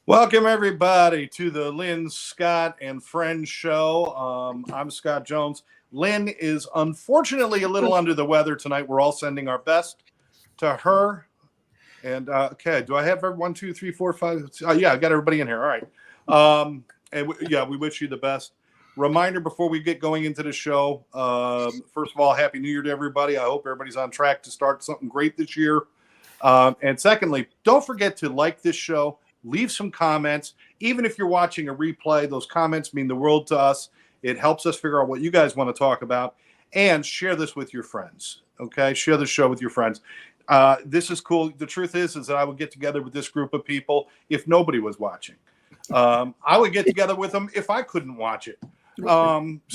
Welcome, everybody, to the Lynn, Scott, and Friends show. I'm Scott Jones. Lynn is unfortunately a little under the weather tonight. We're all sending our best to her. And, okay, do I have everyone? 2, 3, 4, 5? Yeah, I got everybody in here. All right. We wish you the best. Reminder before we get going into the show. First of all, Happy New Year to everybody. I hope everybody's on track to start something great this year. And secondly, don't forget to like this show. Leave some comments. Even if you're watching a replay, those comments mean the world to us. It helps us figure out what you guys want to talk about. And share this with your friends. Okay? Share the show with your friends. This is cool. The truth is that I would get together with this group of people if nobody was watching. I would get together with them if I couldn't watch it.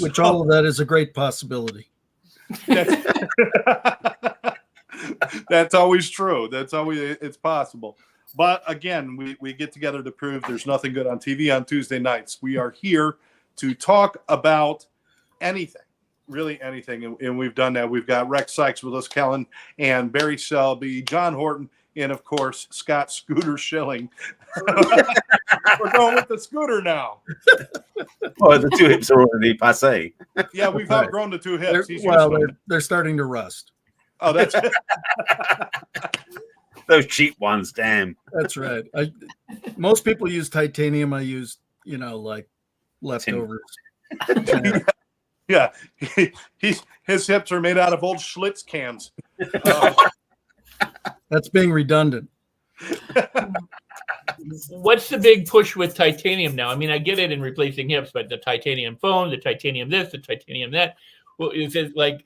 Which all of that is a great possibility. That's always true. It's possible. But again, we get together to prove there's nothing good on TV on Tuesday nights. We are here to talk about anything, really anything. And we've done that. We've got Rex Sikes with us, Kellen, and Barry Selby, John Horton, and of course, Scott Scooter Schilling. We're going with the scooter now. Well, the two hips are already passe. Yeah, we've outgrown the two hips. They're starting to rust. Oh, that's it. Those cheap ones, damn. That's right. Most people use titanium. I use, like leftovers. Yeah. His hips are made out of old Schlitz cans. That's being redundant. What's the big push with titanium now? I mean, I get it in replacing hips, but the titanium phone, the titanium this, the titanium that. Well, is it like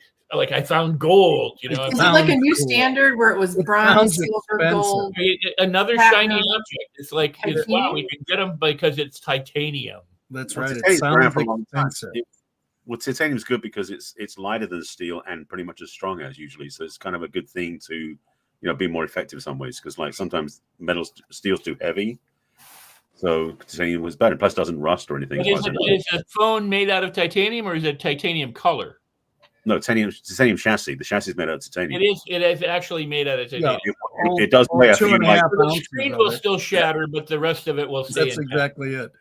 I found gold? Is it like a new standard where it was bronze, silver, gold? Another shiny object. It's like, wow, we can get them because it's titanium. That's right. It sounds like expensive. Well, titanium's good because it's lighter than steel and pretty much as strong as usually. So it's kind of a good thing to, be more effective in some ways, because like sometimes steel's too heavy. So titanium was better. Plus, doesn't rust or anything. Is a phone made out of titanium, or is it titanium color? No, titanium chassis. The chassis is made out of titanium. It is actually made out of titanium. Yeah, it does weigh a few. The screen will still shatter, but the rest of it will stay. That's exactly it.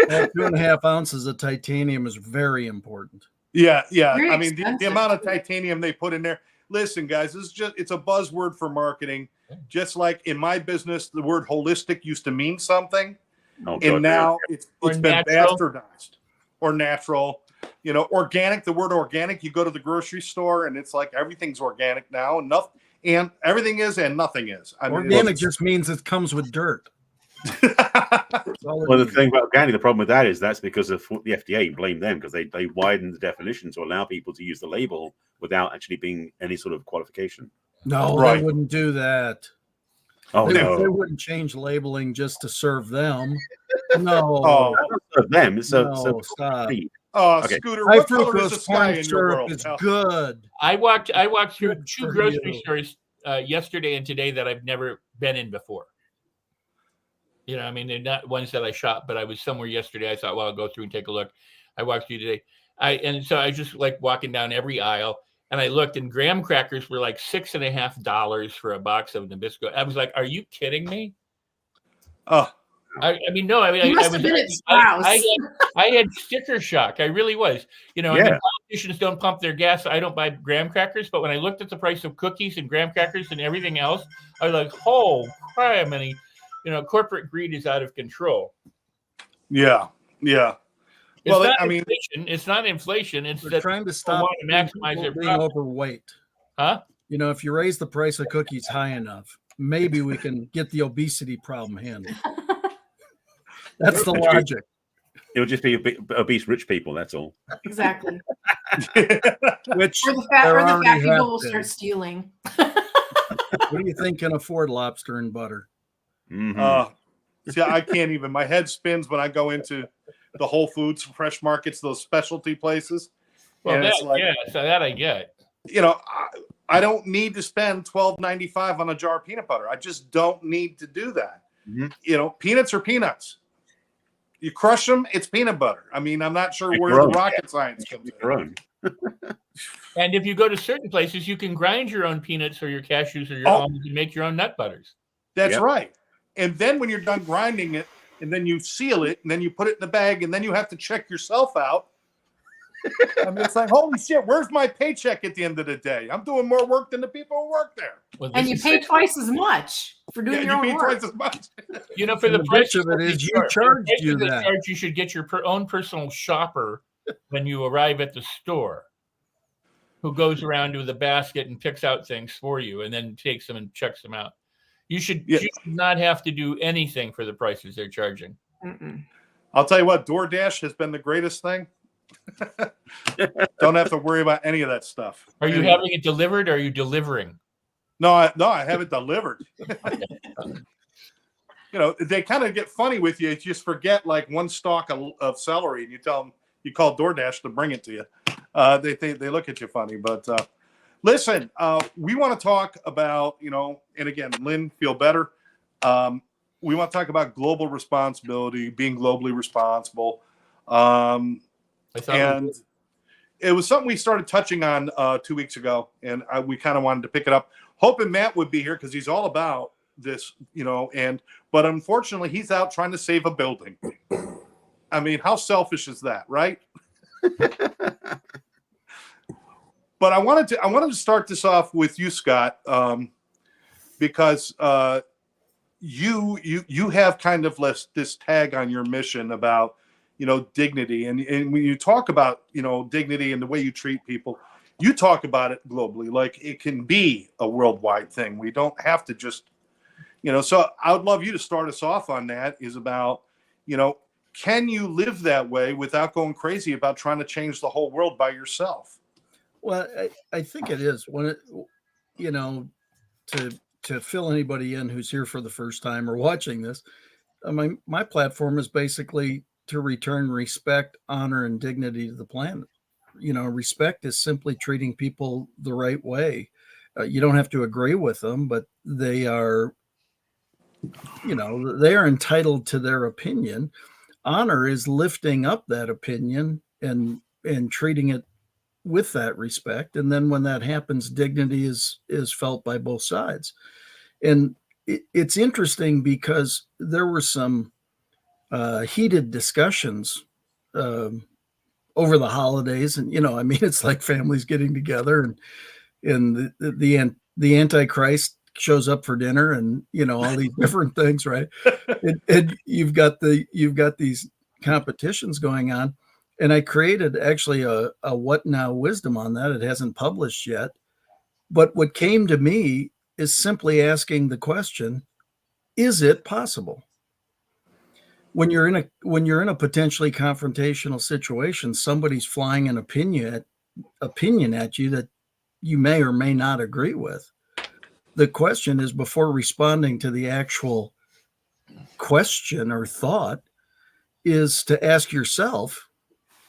That 2.5 ounces of titanium is very important. Yeah. Very I mean, the amount of titanium they put in there. Listen, guys, it's a buzzword for marketing. Just like in my business, the word holistic used to mean something, and now it's been bastardized. Or natural, organic. The word organic. You go to the grocery store, and it's like everything's organic now, and everything is, and nothing is. Organic just means it comes with dirt. Well, the thing about organic, the problem with that is that's because of the FDA. Blame them because they widened the definition to allow people to use the label without actually being any sort of qualification. No, right. They wouldn't do that. Oh, no. They wouldn't change labeling just to serve them. No. Oh, serve them. Stop. Okay. Scooter, I what color is the sky in your world? It's good. I walked through two grocery stores yesterday and today that I've never been in before. They're not ones that I shop, but I was somewhere yesterday. I thought, well, I'll go through and take a look. I walked through today. So I just like walking down every aisle, and I looked, and graham crackers were like $6.50 for a box of Nabisco. I was like, are you kidding me? Oh. I had sticker shock. I really was. Politicians don't pump their gas. I don't buy graham crackers, but when I looked at the price of cookies and graham crackers and everything else, I was like, oh, crap, many. Corporate greed is out of control. Yeah. Inflation. It's not inflation. It's They're trying to stop to maximize their being overweight. Huh? If you raise the price of cookies high enough, maybe we can get the obesity problem handled. That's the logic. It'll just be obese rich people. That's all. Exactly. Which or the fat people will start stealing. What do you think can afford lobster and butter? Mm-hmm. See, I can't even. My head spins when I go into the Whole Foods, fresh markets, those specialty places. Well, so that I get. I don't need to spend $12.95 on a jar of peanut butter. I just don't need to do that. Mm-hmm. Peanuts are peanuts. You crush them, it's peanut butter. I mean, I'm not sure where the rocket science comes in. And if you go to certain places, you can grind your own peanuts or your cashews or your almonds and make your own nut butters. That's right. And then when you're done grinding it, and then you seal it, and then you put it in the bag, and then you have to check yourself out. I mean, it's like, holy shit, where's my paycheck at the end of the day? I'm doing more work than the people who work there. Well, And you pay twice as much for doing your own pay work. twice as much. You know, for And the the price bitch of it is you charged you that. You should get your own personal shopper when you arrive at the store, who goes around with a basket and picks out things for you, and then takes them and checks them out. You should not have to do anything for the prices they're charging. Mm-mm. I'll tell you what, DoorDash has been the greatest thing. Don't have to worry about any of that stuff. Are you having it delivered, or are you delivering? No, I have it delivered. You know, they kind of get funny with you. You just forget like one stalk of celery, and you tell them you call DoorDash to bring it to you. They look at you funny. But listen, we want to talk about, you know, and again, Lynn, feel better. We want to talk about global responsibility, being globally responsible. And it was something we started touching on 2 weeks ago, and we kind of wanted to pick it up. Hoping Matt would be here because he's all about this, you know, but unfortunately he's out trying to save a building. I mean, how selfish is that, right? But I wanted to start this off with you, Scott, because you have kind of this tag on your mission about, you know, dignity, and when you talk about, you know, dignity and the way you treat people, you talk about it globally, like it can be a worldwide thing. We don't have to just, you know. So I would love you to start us off on that. Is about, you know, can you live that way without going crazy about trying to change the whole world by yourself? Well, I think it is when it, you know, to fill anybody in who's here for the first time or watching this. I mean, my platform is basically to return respect, honor, and dignity to the planet. You know, respect is simply treating people the right way. You don't have to agree with them, but they are, you know, they are entitled to their opinion. Honor is lifting up that opinion and treating it with that respect. And then when that happens, dignity is felt by both sides. And it's interesting because there were some heated discussions over the holidays, and you know, I mean, it's like families getting together, and the Antichrist shows up for dinner, and you know, all these different things, right? And you've got these competitions going on, and I created actually a what now wisdom on that. It hasn't published yet, but what came to me is simply asking the question: is it possible? When you're in a potentially confrontational situation, somebody's flying an opinion at you that you may or may not agree with. The question is, before responding to the actual question or thought, is to ask yourself,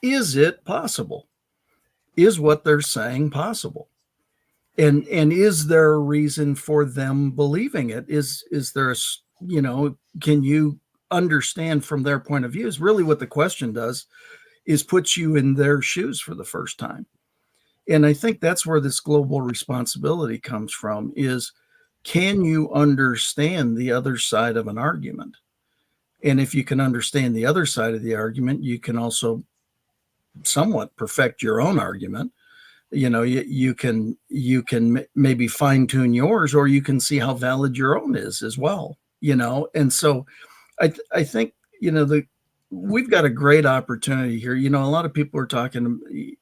is it possible? Is what they're saying possible? And is there a reason for them believing it? Is there a, you know, can you understand from their point of view? Is really what the question does, is puts you in their shoes for the first time. And I think that's where this global responsibility comes from, is can you understand the other side of an argument? And if you can understand the other side of the argument, you can also somewhat perfect your own argument. You know, you can maybe fine tune yours, or you can see how valid your own is as well, you know? And so I think, you know, we've got a great opportunity here. You know, a lot of people are talking,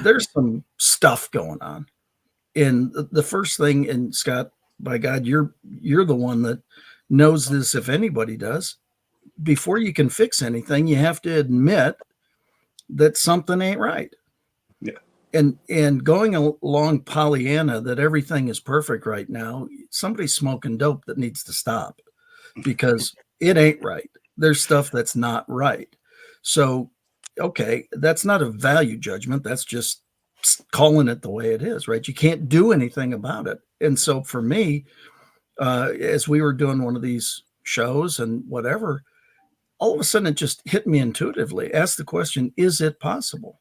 there's some stuff going on. And the first thing, and Scott, by God, you're the one that knows this if anybody does. Before you can fix anything, you have to admit that something ain't right. Yeah. And going along Pollyanna that everything is perfect right now, somebody's smoking dope that needs to stop, because it ain't right. There's stuff that's not right. So, okay, that's not a value judgment. That's just calling it the way it is, right? You can't do anything about it. And so for me, as we were doing one of these shows and whatever, all of a sudden it just hit me intuitively. Ask the question, is it possible?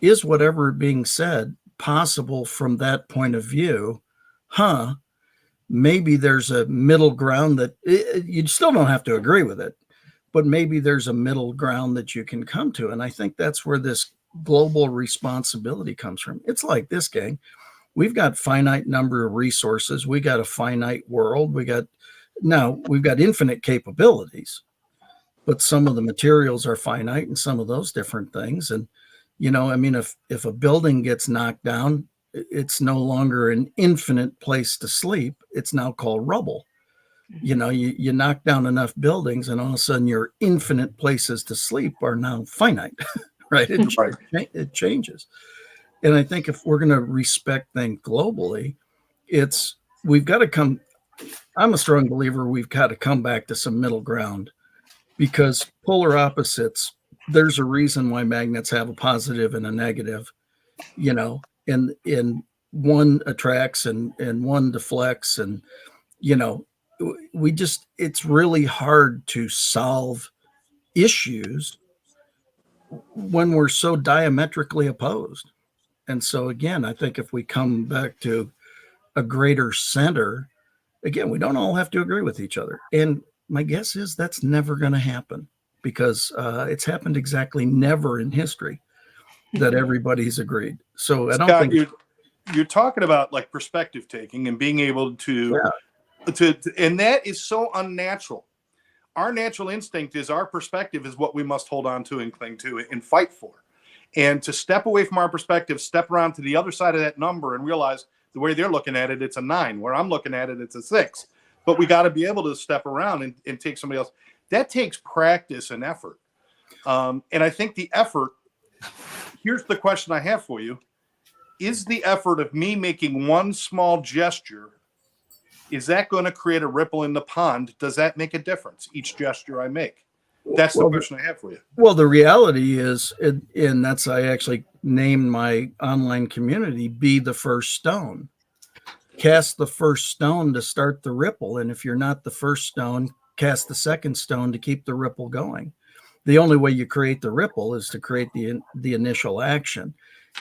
Is whatever being said possible from that point of view? maybe there's a middle ground that you still don't have to agree with it, but maybe there's a middle ground that you can come to. And I think that's where this global responsibility comes from. It's like this, gang. We've got finite number of resources. We got a finite world. We've got infinite capabilities, but some of the materials are finite and some of those different things. And, I mean, if a building gets knocked down, it's no longer an infinite place to sleep. It's now called rubble. You knock down enough buildings and all of a sudden your infinite places to sleep are now finite, right? It changes. And I think if we're going to respect things globally, we've got to come. I'm a strong believer we've got to come back to some middle ground, because polar opposites, there's a reason why magnets have a positive and a negative, and one attracts and one deflects. And, it's really hard to solve issues when we're so diametrically opposed. And so, again, I think if we come back to a greater center, again, we don't all have to agree with each other. And my guess is that's never going to happen, because it's happened exactly never in history that everybody's agreed. So I don't Scott, think you're talking about like perspective taking and being able to and that is so unnatural. Our natural instinct is our perspective is what we must hold on to and cling to and fight for. And to step away from our perspective, step around to the other side of that number and realize the way they're looking at it, it's a 9. Where I'm looking at it, it's a 6. But we got to be able to step around and take somebody else. That takes practice and effort. And I think the effort, here's the question I have for you. Is the effort of me making one small gesture, is that going to create a ripple in the pond? Does that make a difference, each gesture I make? That's the question I have for you. Well, the reality is, and that's, I actually named my online community, Be the First Stone. Cast the first stone to start the ripple. And if you're not the first stone, cast the second stone to keep the ripple going. The only way you create the ripple is to create the initial action.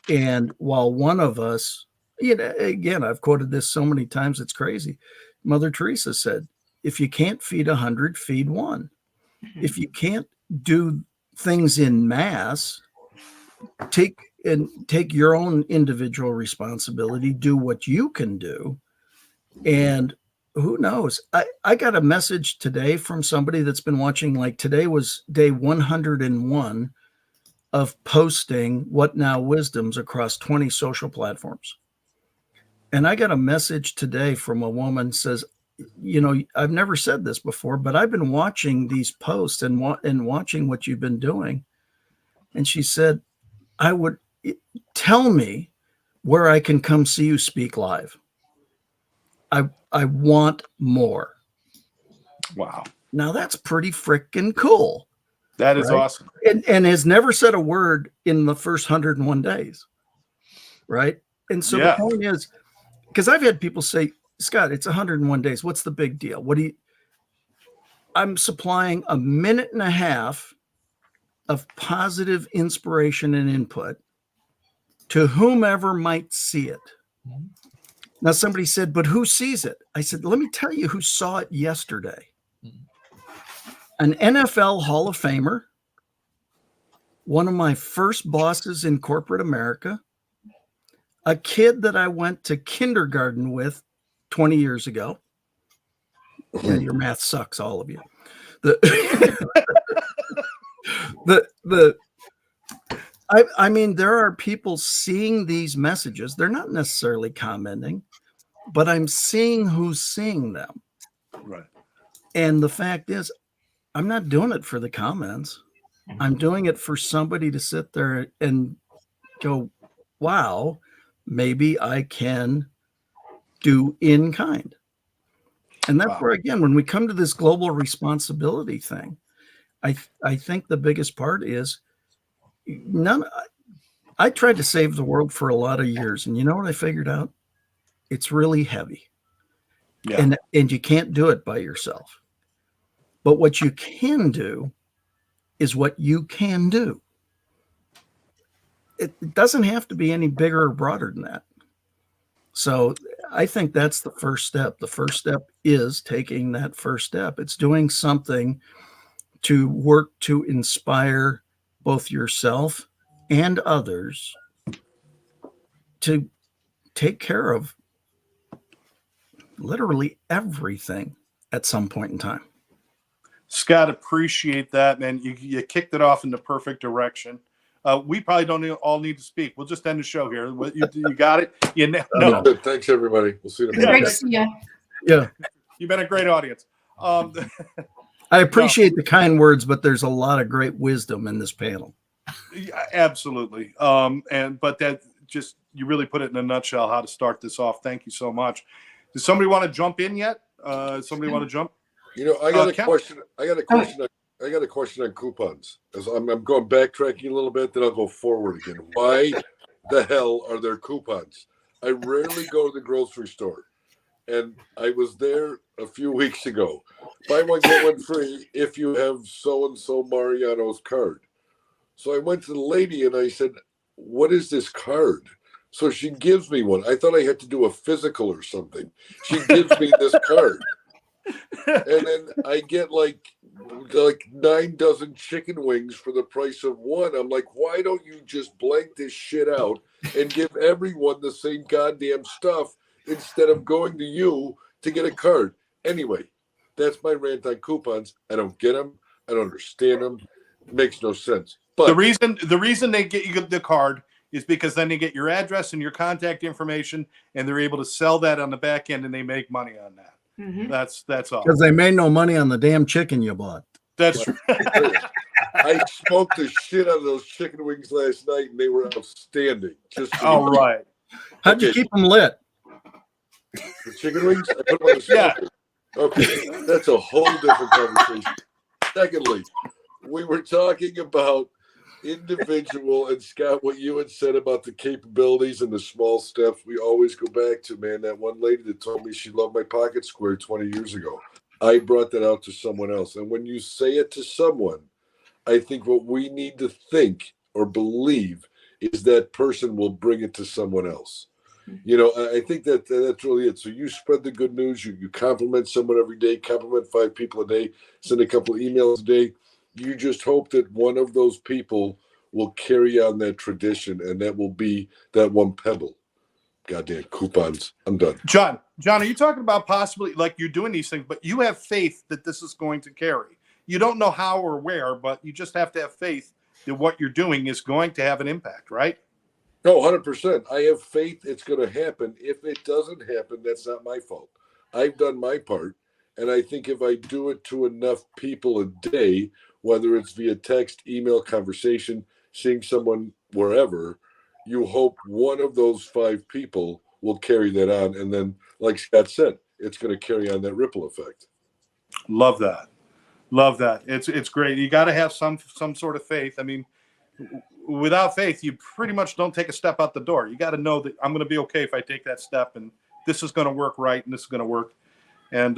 And while one of us, again, I've quoted this so many times, it's crazy. Mother Teresa said, if you can't feed 100, feed one. If you can't do things in mass, take your own individual responsibility, do what you can do. And who knows? I got a message today from somebody that's been watching, like today was day 101 of posting What Now Wisdoms across 20 social platforms. And I got a message today from a woman says, I've never said this before, but I've been watching these posts and watching what you've been doing. And she said, tell me where I can come see you speak live. I want more. Wow. Now that's pretty freaking cool. That is awesome. And has never said a word in the first 101 days. Right. And so the point is, because I've had people say, Scott, it's 101 days. What's the big deal? I'm supplying a minute and a half of positive inspiration and input to whomever might see it. Now, somebody said, but who sees it? I said, let me tell you who saw it yesterday. An NFL Hall of Famer, one of my first bosses in corporate America, a kid that I went to kindergarten with 20 years ago. Yeah, your math sucks, all of you. I mean, there are people seeing these messages. They're not necessarily commenting, but I'm seeing who's seeing them. Right. And the fact is, I'm not doing it for the comments. I'm doing it for somebody to sit there and go, wow, maybe I can do in kind. And that's where, again, when we come to this global responsibility thing, I think the biggest part is I tried to save the world for a lot of years. And you know what I figured out? It's really heavy. Yeah. And you can't do it by yourself. But what you can do is what you can do. It doesn't have to be any bigger or broader than that. So I think that's the first step. The first step is taking that first step. It's doing something to work to inspire both yourself and others to take care of literally everything at some point in time. Scott, appreciate that, man. You kicked it off in the perfect direction. We probably don't all need to speak. We'll just end the show here. You got it? No. Good. Thanks, everybody. We'll see you tomorrow. Great to see you. Yeah. You've been a great audience. I appreciate the kind words, but there's a lot of great wisdom in this panel. Yeah, absolutely. But that just, you really put it in a nutshell how to start this off. Thank you so much. Does somebody want to jump in yet? Somebody want to jump? You know, I got a question. I got a question on coupons. As I'm going backtracking a little bit, then I'll go forward again. Why the hell are there coupons? I rarely go to the grocery store, and I was there a few weeks ago. Buy one get one free if you have so and so Mariano's card. So I went to the lady and I said, "What is this card?" So she gives me one. I thought I had to do a physical or something. She gives me this card. And then I get like 9 dozen chicken wings for the price of one. I'm like, why don't you just blank this shit out and give everyone the same goddamn stuff instead of going to you to get a card? Anyway, that's my rant on coupons. I don't get them. I don't understand them. It makes no sense. But the reason they get you the card is because then they get your address and your contact information, and they're able to sell that on the back end, and they make money on that. Mm-hmm. That's all. Because they made no money on the damn chicken you bought. That's true. I smoked the shit out of those chicken wings last night, and they were outstanding. Just all right. How'd you keep them lit? The chicken wings? I put them on the smoker. Okay, that's a whole different conversation. Secondly, we were talking about individual, and Scott, what you had said about the capabilities and the small steps. We always go back to, man, that one lady that told me she loved my pocket square 20 years ago. I brought that out to someone else. And when you say it to someone, I think what we need to think or believe is that person will bring it to someone else. You know, I think that's really it. So you spread the good news. You compliment someone every day, compliment 5 people a day, send a couple of emails a day. You just hope that one of those people will carry on that tradition, and that will be that one pebble. Goddamn coupons. I'm done. John, are you talking about possibly like you're doing these things, but you have faith that this is going to carry? You don't know how or where, but you just have to have faith that what you're doing is going to have an impact, right? No, 100%. I have faith it's going to happen. If it doesn't happen, that's not my fault. I've done my part, and I think if I do it to enough people a day, whether it's via text, email, conversation, seeing someone wherever, you hope one of those 5 people will carry that on. And then, like Scott said, it's going to carry on that ripple effect. Love that. Love that. It's great. You got to have some sort of faith. I mean, without faith, you pretty much don't take a step out the door. You got to know that I'm going to be okay if I take that step, and this is going to work right, and this is going to work. And,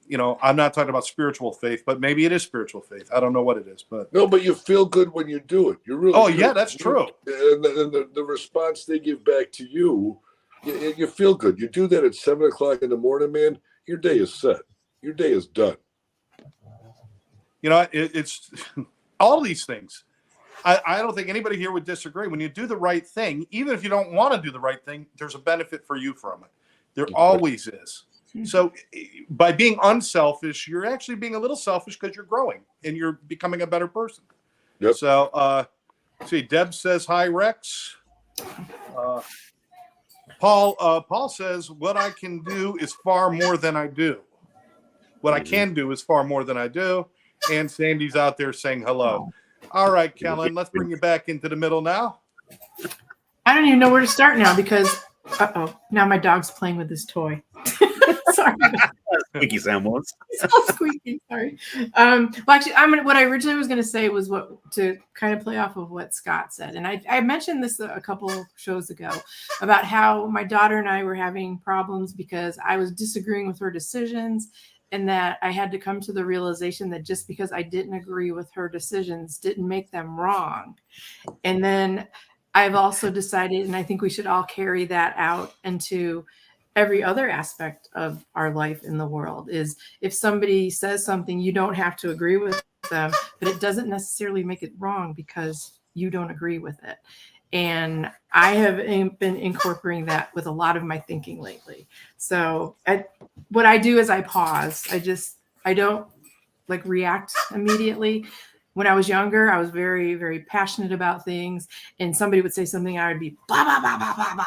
you know, I'm not talking about spiritual faith, but maybe it is spiritual faith. I don't know what it is, but no, but you feel good when you do it. You really. Oh, do. yeah, that's true. And the response they give back to you, you feel good. You do that at 7:00 in the morning, man. Your day is set. Your day is done. You know, it's all these things. I don't think anybody here would disagree. When you do the right thing, even if you don't want to do the right thing, there's a benefit for you from it. There always is. So by being unselfish, you're actually being a little selfish because you're growing and you're becoming a better person. Yep. So, see, Deb says, hi, Rex. Paul says, what I can do is far more than I do. What I can do is far more than I do. And Sandy's out there saying hello. All right, Kellen, let's bring you back into the middle now. I don't even know where to start now because, now my dog's playing with his toy. Sorry. Squeaky sound was. So squeaky. Sorry. Well, actually, what I originally was going to say was to kind of play off of what Scott said, and I mentioned this a couple of shows ago about how my daughter and I were having problems because I was disagreeing with her decisions, and that I had to come to the realization that just because I didn't agree with her decisions didn't make them wrong. And then I've also decided, and I think we should all carry that out into every other aspect of our life in the world. Is if somebody says something, you don't have to agree with them, but it doesn't necessarily make it wrong because you don't agree with it. And I have been incorporating that with a lot of my thinking lately. So what I do is I pause. I don't like react immediately. When I was younger, I was very, very passionate about things, and somebody would say something, I would be blah, blah, blah, blah, blah, blah.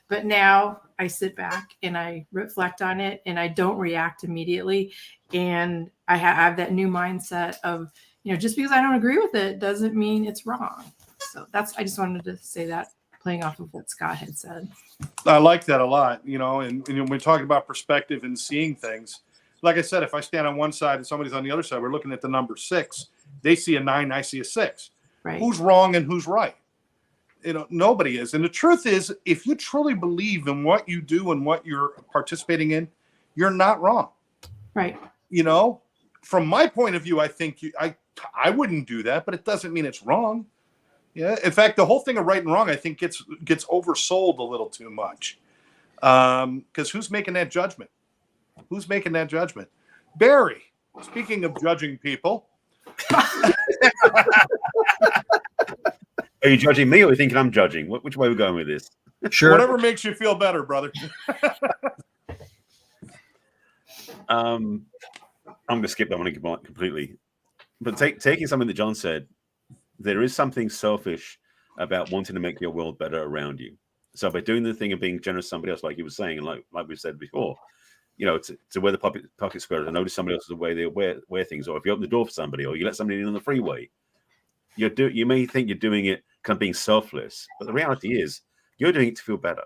But now I sit back and I reflect on it, and I don't react immediately. And I have that new mindset of, just because I don't agree with it doesn't mean it's wrong. So I just wanted to say that, playing off of what Scott had said. I like that a lot, and when we're talking about perspective and seeing things, like I said, if I stand on one side and somebody's on the other side, we're looking at the number 6. They see a 9, I see a 6. Right. Who's wrong and who's right? Nobody is. And the truth is, if you truly believe in what you do and what you're participating in, you're not wrong. Right. From my point of view, I think I wouldn't do that, but it doesn't mean it's wrong. Yeah. In fact, the whole thing of right and wrong, I think gets oversold a little too much. Because who's making that judgment? Who's making that judgment? Barry, speaking of judging people. Are you judging me or are you thinking I'm judging? Which way are we going with this? Sure. Whatever makes you feel better, brother. I'm going to skip that one completely. But taking something that John said, there is something selfish about wanting to make your world better around you. So by doing the thing of being generous to somebody else, like you were saying, and like we've said before, to wear the pocket square and notice somebody else's the way they wear things, or if you open the door for somebody, or you let somebody in on the freeway, you may think you're doing it kind of being selfless, but the reality is you're doing it to feel better.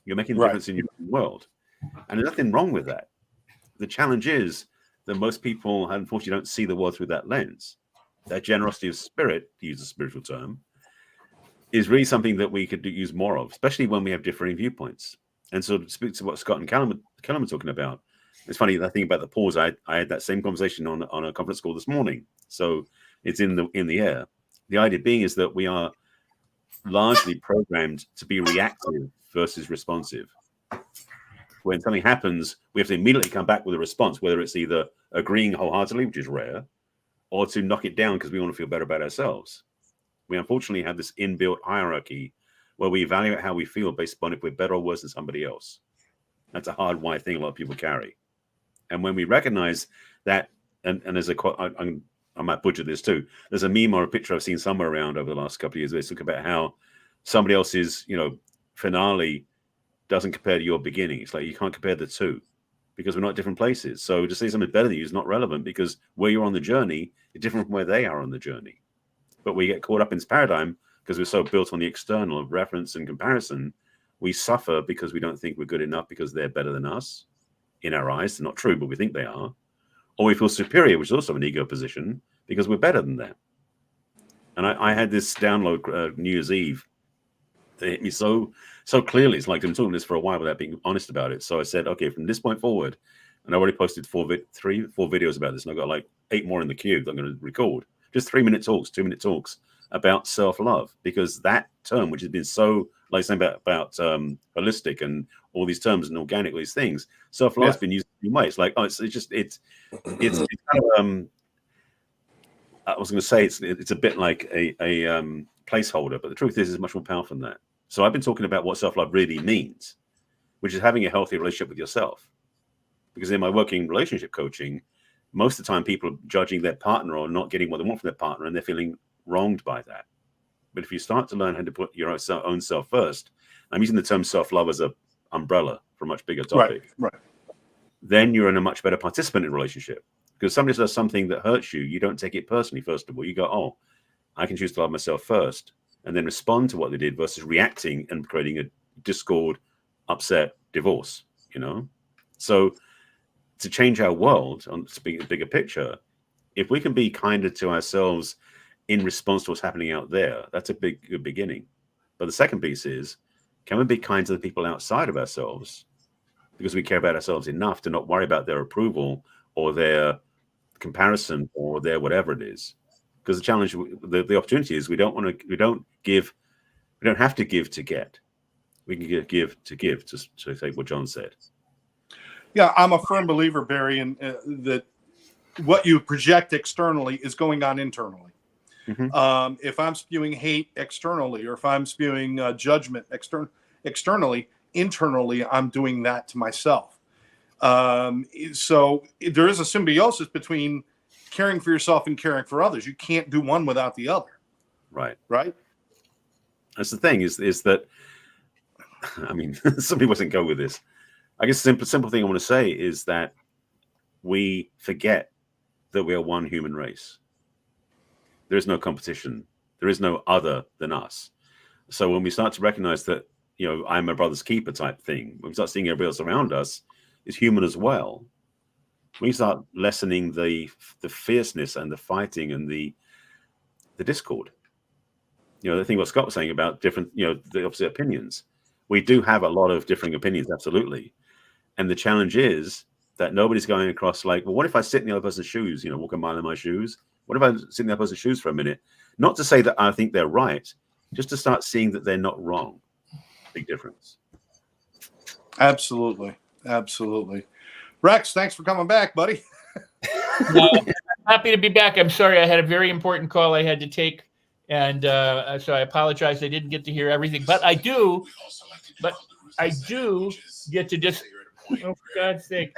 You're making a difference in your world, and there's nothing wrong with that. The challenge is that most people, unfortunately, don't see the world through that lens. That generosity of spirit, to use a spiritual term, is really something that we could use more of, especially when we have differing viewpoints. And so to speak to what Scott and Callum are talking about, it's funny, I think about the pause. I had that same conversation on a conference call this morning. So it's in the air. The idea being is that we are largely programmed to be reactive versus responsive. When something happens, we have to immediately come back with a response, whether it's either agreeing wholeheartedly, which is rare, or to knock it down because we want to feel better about ourselves. We unfortunately have this inbuilt hierarchy where we evaluate how we feel based upon if we're better or worse than somebody else. That's a hardwired thing a lot of people carry. And when we recognize that, and there's a quote, I might butcher this too. There's a meme or a picture I've seen somewhere around over the last couple of years where they talk about how somebody else's, finale doesn't compare to your beginning. It's like you can't compare the two because we're not different places. So to say something better than you is not relevant because where you're on the journey is different from where they are on the journey. But we get caught up in this paradigm because we're so built on the external of reference and comparison. We suffer because we don't think we're good enough because they're better than us. In our eyes, they're not true, but we think they are. Or we feel superior, which is also an ego position, because we're better than them. And I had this download New Year's Eve that hit me so clearly. It's like I'm talking this for a while without being honest about it. So I said, okay, from this point forward, and I already posted 4 videos about this, and I've got like 8 more in the queue that I'm going to record. Just 3-minute talks, 2-minute talks about self-love, because that term, which has been so, like saying about holistic and all these terms and organic, these things, self-love has been used in ways. Like, oh, it's kind of, I was going to say it's a bit like a placeholder, but the truth is it's much more powerful than that. So I've been talking about what self-love really means, which is having a healthy relationship with yourself. Because in my working relationship coaching, most of the time people are judging their partner or not getting what they want from their partner, and they're feeling wronged by that. But if you start to learn how to put your own self first, I'm using the term self-love as an umbrella for a much bigger topic. Right. Then you're in a much better participant in a relationship. Because somebody does something that hurts you, you don't take it personally, first of all. You go, oh, I can choose to love myself first, and then respond to what they did versus reacting and creating a discord, upset, divorce, So to change our world, on speaking a bigger picture, if we can be kinder to ourselves in response to what's happening out there, that's a good beginning. But the second piece is, can we be kind to the people outside of ourselves because we care about ourselves enough to not worry about their approval or their comparison or their whatever it is? Because the challenge, the opportunity is we don't have to give to get. we can give to say what John said. Yeah, I'm a firm believer, Barry, in that what you project externally is going on internally. Mm-hmm. If I'm spewing hate externally, or if I'm spewing judgment externally, internally, I'm doing that to myself. So there is a symbiosis between caring for yourself and caring for others. You can't do one without the other. Right. Right. That's the thing is that, I mean, somebody wasn't go with this. I guess the simple thing I want to say is that we forget that we are one human race. There is no competition. There is no other than us. So when we start to recognize that, I'm a brother's keeper type thing, when we start seeing everybody else around us is human as well, we start lessening the fierceness and the fighting and the discord. The thing what Scott was saying about different, the opposite opinions. We do have a lot of differing opinions, absolutely. And the challenge is that nobody's going across like, well, what if I sit in the other person's shoes, walk a mile in my shoes? What if I sit in the other person's shoes for a minute? Not to say that I think they're right, just to start seeing that they're not wrong. Big difference. Absolutely. Absolutely. Rex, thanks for coming back, buddy. Happy to be back. I'm sorry. I had a very important call I had to take. And so I apologize. I didn't get to hear everything, but I do get to just, oh, for God's sake.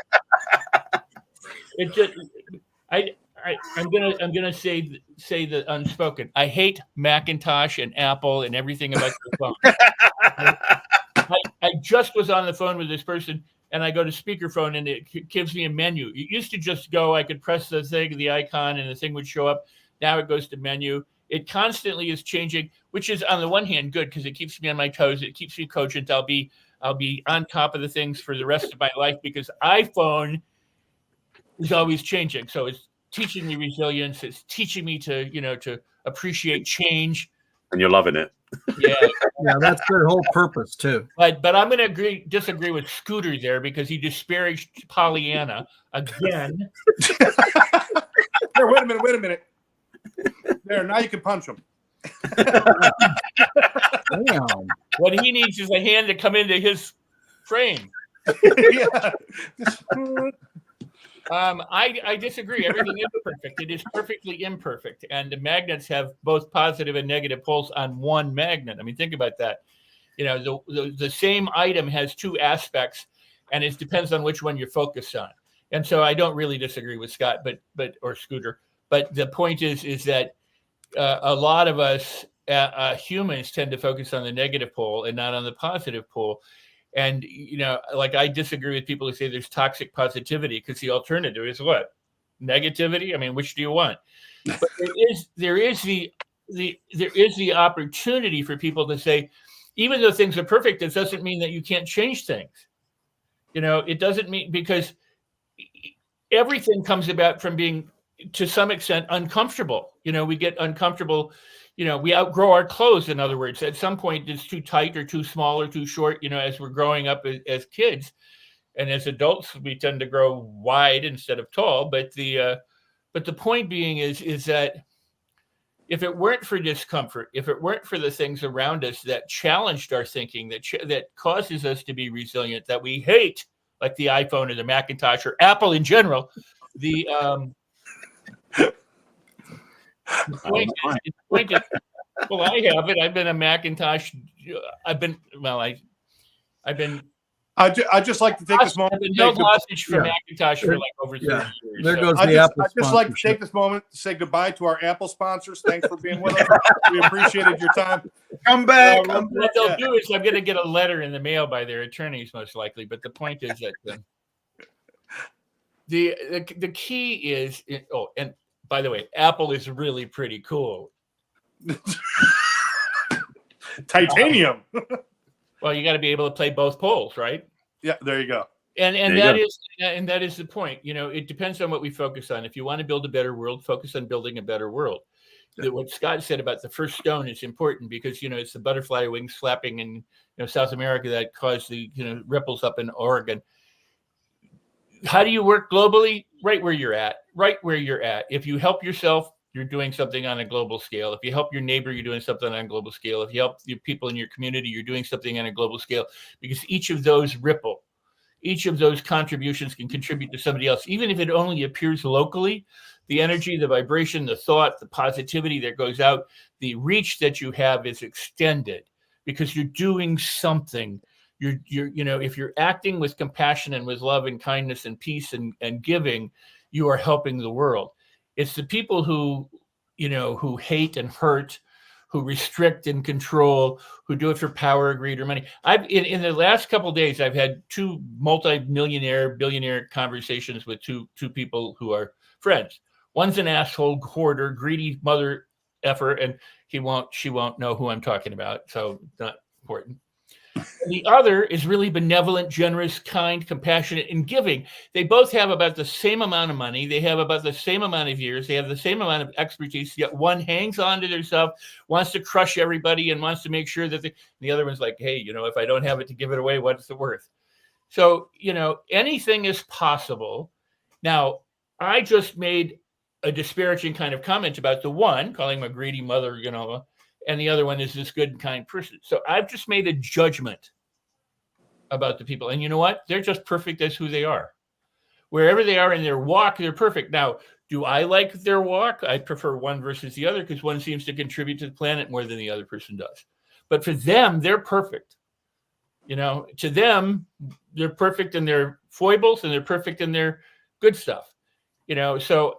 It just, I'm gonna say the unspoken. I hate Macintosh and Apple and everything about the phone. I just was on the phone with this person, and I go to speakerphone, and it gives me a menu. It used to just go, I could press the thing, the icon, and the thing would show up. Now it goes to menu. It constantly is changing, which is on the one hand good because it keeps me on my toes. It keeps me cogent. I'll be on top of the things for the rest of my life because iPhone is always changing. So it's teaching me resilience. It's teaching me to appreciate change. And you're loving it. Yeah. Yeah, that's their whole purpose too. But I'm going to disagree with Scooter there because he disparaged Pollyanna again. Here, wait a minute. There, now you can punch him. Damn. What he needs is a hand to come into his frame. Yeah. I disagree. Everything is perfect. It is perfectly imperfect. And the magnets have both positive and negative poles on one magnet. I mean, think about that. The same item has two aspects, and it depends on which one you're focused on. And so I don't really disagree with Scott, or Scooter. But the point is that a lot of us humans tend to focus on the negative pole and not on the positive pole. And, like I disagree with people who say there's toxic positivity because the alternative is what? Negativity? I mean, which do you want? But there is the opportunity for people to say, even though things are perfect, it doesn't mean that you can't change things. It doesn't mean, because everything comes about from being, to some extent, uncomfortable. We get uncomfortable. We outgrow our clothes, in other words. At some point, it's too tight or too small or too short, as we're growing up as kids. And as adults, we tend to grow wide instead of tall. But the point being is that if it weren't for discomfort, if it weren't for the things around us that challenged our thinking, that causes us to be resilient, that we hate, like the iPhone or the Macintosh or Apple in general, the point is, well, I have it. I've been a Macintosh. I just like to take this moment. I've been held hostage for Macintosh for like over 30 years. There goes I the Apple just like to sponsorship. take this moment to say goodbye to our Apple sponsors. Thanks for being with us. We appreciated your time. Come back. What they'll do is I'm going to get a letter in the mail by their attorneys, most likely. But the point is that the key is, and by the way, Apple is really pretty cool. Titanium. Well, you got to be able to play both poles, right? Yeah, there you go. And that is the point. It depends on what we focus on. If you want to build a better world, focus on building a better world. What Scott said about the first stone is important because it's the butterfly wings flapping in South America that caused the ripples up in Oregon. How do you work globally? Right where you're at. If you help yourself, you're doing something on a global scale. If you help your neighbor, you're doing something on a global scale. If you help the people in your community, you're doing something on a global scale, because each of those ripple. Each of those contributions can contribute to somebody else, even if it only appears locally. The energy, the vibration, the thought, the positivity that goes out, the reach that you have is extended because you're doing something. You're if you're acting with compassion and with love and kindness and peace and giving, you are helping the world. It's the people who hate and hurt, who restrict and control, who do it for power, greed, or money. I've in the last couple of days, I've had 2 multi-millionaire, billionaire conversations with two people who are friends. One's an asshole, hoarder, greedy mother effer, and she won't know who I'm talking about, so not important. And the other is really benevolent, generous, kind, compassionate, and giving. They both have about the same amount of money. They have about the same amount of years. They have the same amount of expertise. Yet one hangs on to themselves, wants to crush everybody, and wants to make sure that the other one's like, hey, if I don't have it to give it away, what's it worth? So, anything is possible. Now, I just made a disparaging kind of comment about the one, calling him a greedy mother, and the other one is this good and kind person. So I've just made a judgment about the people. And you know what? They're just perfect as who they are. Wherever they are in their walk, they're perfect. Now, do I like their walk? I prefer one versus the other because one seems to contribute to the planet more than the other person does. But for them, they're perfect. To them, they're perfect in their foibles and they're perfect in their good stuff. So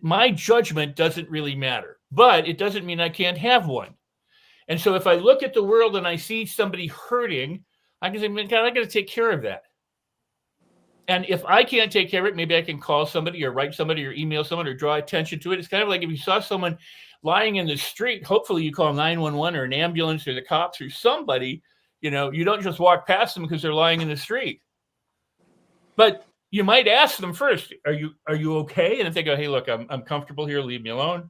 my judgment doesn't really matter, but it doesn't mean I can't have one. And so if I look at the world and I see somebody hurting, I can say, man, God, I got to take care of that. And if I can't take care of it, maybe I can call somebody or write somebody or email someone or draw attention to it. It's kind of like if you saw someone lying in the street, hopefully you call 911 or an ambulance or the cops or somebody, you don't just walk past them because they're lying in the street. But you might ask them first, are you okay? And if they go, hey, look, I'm comfortable here, leave me alone.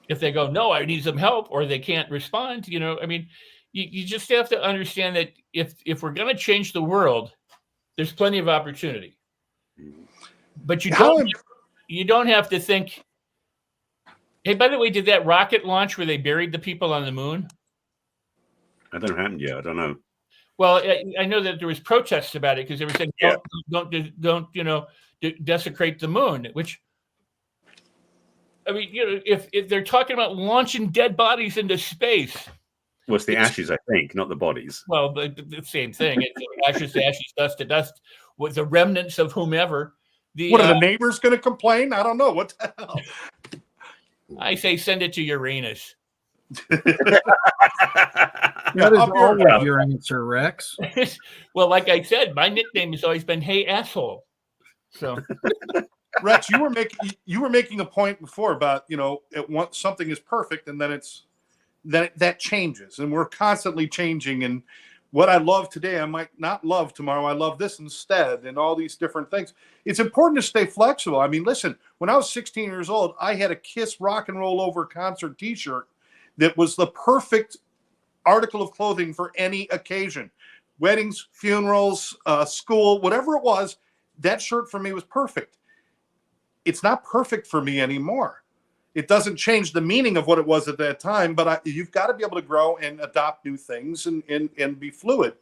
If they go, no, I need some help, or they can't respond, you just have to understand that if we're going to change the world, there's plenty of opportunity. But you don't have to think, hey, by the way, did that rocket launch where they buried the people on the moon? I don't know what happened yet. I don't know. Well, I know that there was protests about it because they were saying, don't desecrate the moon, which, I mean, if they're talking about launching dead bodies into space. Well, it's the ashes, I think, not the bodies. Well, the same thing. It's ashes to ashes, dust to dust, with the remnants of whomever. What are the neighbors going to complain? I don't know. What the hell? I say send it to Uranus. That is always your answer, Rex. Well, like I said, my nickname has always been "Hey Asshole." So, Rex, you were making a point before about something is perfect and then that changes, and we're constantly changing. And what I love today, I might not love tomorrow. I love this instead, and all these different things. It's important to stay flexible. I mean, listen, when I was 16 years old, I had a Kiss Rock and Roll Over concert T-shirt that was the perfect article of clothing for any occasion. Weddings, funerals, school, whatever it was, that shirt for me was perfect. It's not perfect for me anymore. It doesn't change the meaning of what it was at that time, but you've got to be able to grow and adopt new things and be fluid.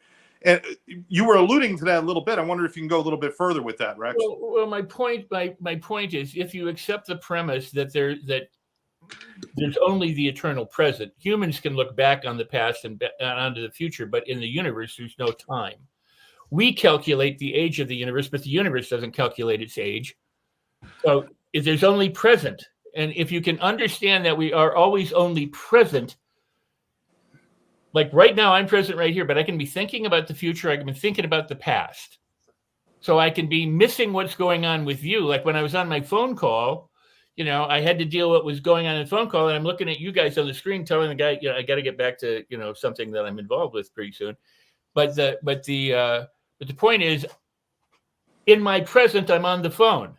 And you were alluding to that a little bit. I wonder if you can go a little bit further with that, Rex. Well, my point is, if you accept the premise that there's only the eternal present. Humans can look back on the past and onto the future, but in the universe, there's no time. We calculate the age of the universe, but the universe doesn't calculate its age. So if there's only present, and if you can understand that we are always only present, like right now, I'm present right here, but I can be thinking about the future. I can be thinking about the past. So I can be missing what's going on with you. Like when I was on my phone call, I had to deal with what was going on in the phone call, and I'm looking at you guys on the screen, telling the guy, I got to get back to, something that I'm involved with pretty soon. But the point is, in my present, I'm on the phone,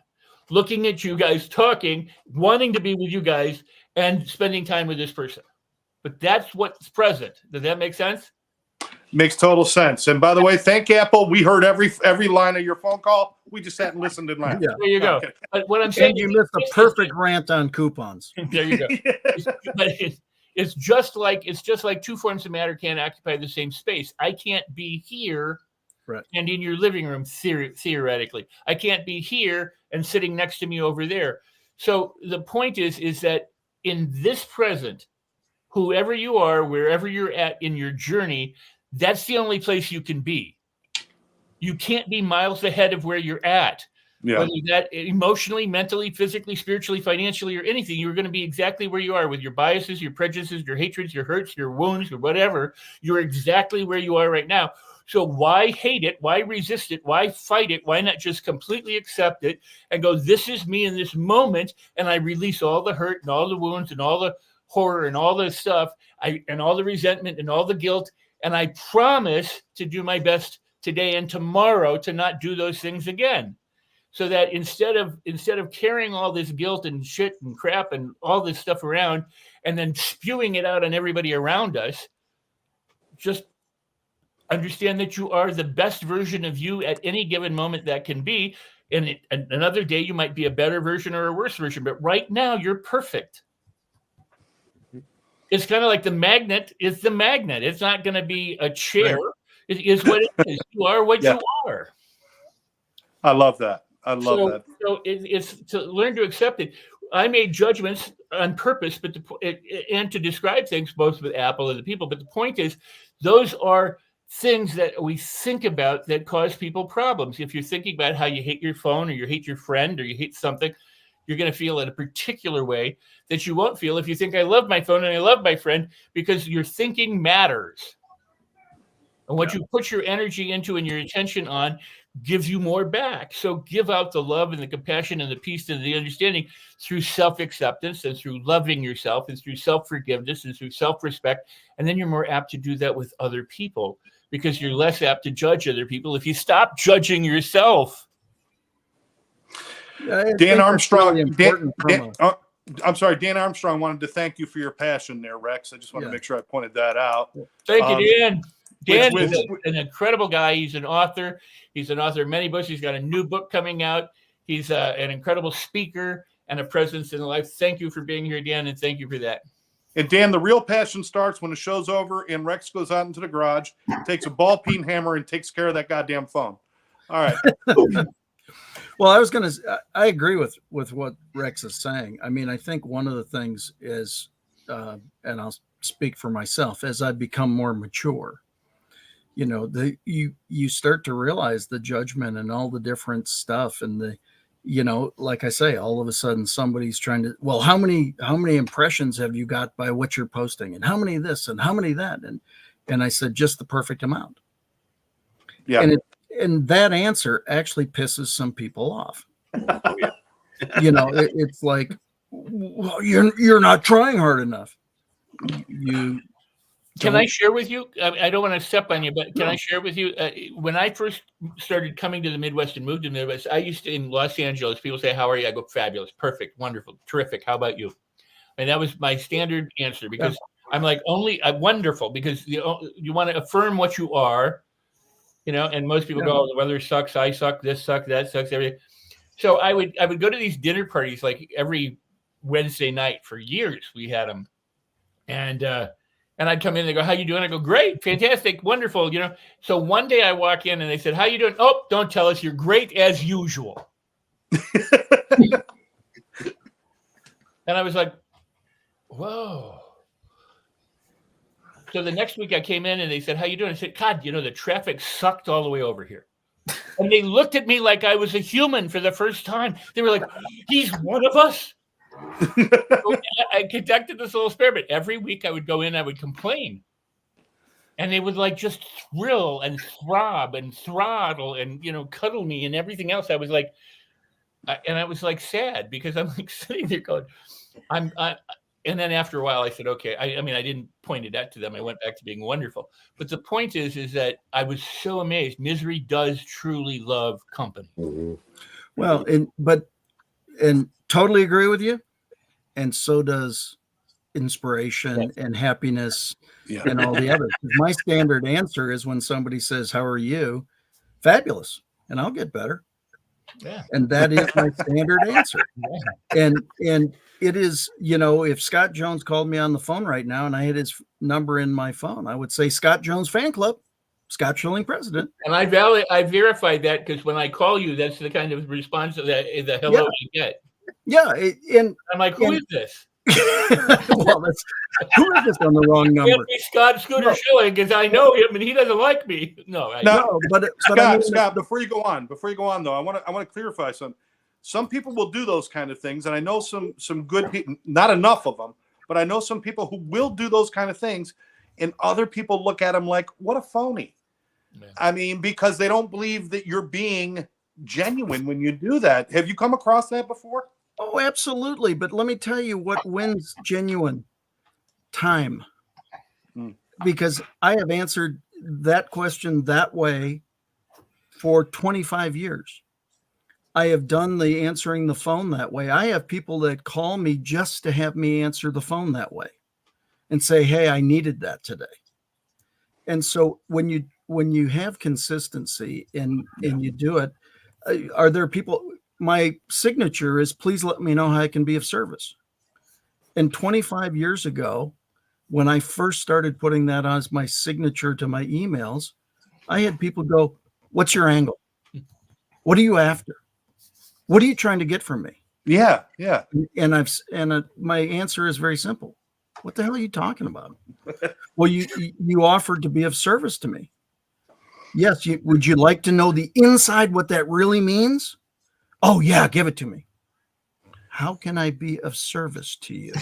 looking at you guys, talking, wanting to be with you guys, and spending time with this person. But that's what's present. Does that make sense? Makes total sense. And by the way, thank Apple. We heard every line of your phone call. We just sat and listened and laughed. Yeah. There you go. Okay. But what I'm saying And you missed a perfect rant on coupons. There you go. But it's just like two forms of matter can't occupy the same space. I can't be here and in your living room theoretically. I can't be here and sitting next to me over there. So the point is that in this present, whoever you are, wherever you're at in your journey, that's the only place you can be. You can't be miles ahead of where you're at. Yeah. Whether that emotionally, mentally, physically, spiritually, financially, or anything, you're going to be exactly where you are with your biases, your prejudices, your hatreds, your hurts, your wounds, or whatever. You're exactly where you are right now. So why hate it? Why resist it? Why fight it? Why not just completely accept it and go, this is me in this moment, and I release all the hurt and all the wounds and all the horror and all the stuff, and all the resentment and all the guilt, and I promise to do my best today and tomorrow to not do those things again. So that instead of carrying all this guilt and shit and crap and all this stuff around and then spewing it out on everybody around us, just understand that you are the best version of you at any given moment that can be. And another day you might be a better version or a worse version, but right now you're perfect. It's kind of like the magnet is the magnet. It's not going to be a chair. Right. It is what it is. You are what you are. I love that. I love that. So it's to learn to accept it. I made judgments on purpose, but and to describe things both with Apple and the people. But the point is, those are things that we think about that cause people problems. If you're thinking about how you hate your phone, or you hate your friend, or you hate something, you're going to feel in a particular way that you won't feel if you think I love my phone and I love my friend, because your thinking matters. And what you put your energy into and your attention on gives you more back. So give out the love and the compassion and the peace and the understanding through self-acceptance and through loving yourself and through self-forgiveness and through self-respect. And then you're more apt to do that with other people, because you're less apt to judge other people if you stop judging yourself. Dan Armstrong, I'm sorry, Dan Armstrong wanted to thank you for your passion there, Rex. I just want to make sure I pointed that out. Thank you, Dan. Dan is an incredible guy. He's an author. He's an author of many books. He's got a new book coming out. He's an incredible speaker and a presence in life. Thank you for being here, Dan, and thank you for that. And Dan, the real passion starts when the show's over and Rex goes out into the garage, takes a ball-peen hammer, and takes care of that goddamn phone. All right. Well, I agree with what Rex is saying. I mean, I think one of the things is, and I'll speak for myself, as I become more mature, you start to realize the judgment and all the different stuff, and like I say, all of a sudden somebody's trying to, well, how many impressions have you got by what you're posting, and how many this and how many that, and I said just the perfect amount. Yeah. And that answer actually pisses some people off. Oh, yeah. It's like, well, you're not trying hard enough. Can I share with you? I don't want to step on you, but can I share with you? When I first started coming to the Midwest and moved to the Midwest, I used to, in Los Angeles, people say, "How are you?" I go, "Fabulous, perfect, wonderful, terrific. How about you?" And that was my standard answer, because I'm like, wonderful, because you want to affirm what you are. And most people go, "Oh, the weather sucks, I suck, this sucks, that sucks, everything." So I would go to these dinner parties like every Wednesday night for years. We had them, and I'd come in and they go, "How you doing?" I go, "Great, fantastic, wonderful." So one day I walk in and they said, "How you doing?" "Oh, don't tell us, you're great as usual." And I was like, whoa. So the next week I came in and they said, "How you doing?" I said, "God, the traffic sucked all the way over here." And they looked at me like I was a human for the first time. They were like, "He's one of us." So I conducted this little experiment. Every week I would go in, I would complain. And they would just thrill and throb and throttle and, cuddle me and everything else. I was like, I was sad, because I'm sitting there going, and then after a while I said, okay, I mean, I didn't point it out to them. I went back to being wonderful. But the point is that I was so amazed. Misery does truly love company. Mm-hmm. Well, and totally agree with you. And so does inspiration and happiness Yeah. and all the others. My standard answer is when somebody says, "How are you?" Fabulous, and I'll get better. Yeah. And that is my standard answer. And it is, if Scott Jones called me on the phone right now and I had his number in my phone, I would say Scott Jones Fan Club, Scott Schilling president. And I verified that because when I call you, that's the kind of response that the hello I get. Yeah, and I'm like, who is this? well, who is this on the wrong number? Can't be Scott Scooter Schilling because I know him and he doesn't like me. No, but Scott, before you go on though, I want to clarify something. Some people will do those kind of things, and I know some good people, not enough of them, but I know some people who will do those kind of things, and other people look at them like, what a phony. Yeah. I mean, because they don't believe that you're being genuine when you do that. Have you come across that before? Oh, absolutely. But let me tell you what wins genuine time. Because I have answered that question that way for 25 years. I have done the answering the phone that way. I have people that call me just to have me answer the phone that way and say, hey, I needed that today. And so when you have consistency and you do it, are there people... My signature is, please let me know how I can be of service. And 25 years ago, when I first started putting that as my signature to my emails, I had people go, what's your angle? What are you after? What are you trying to get from me? Yeah. And my answer is very simple. What the hell are you talking about? Well, you offered to be of service to me. Yes. Would you like to know the inside, what that really means? Oh, yeah, give it to me. How can I be of service to you?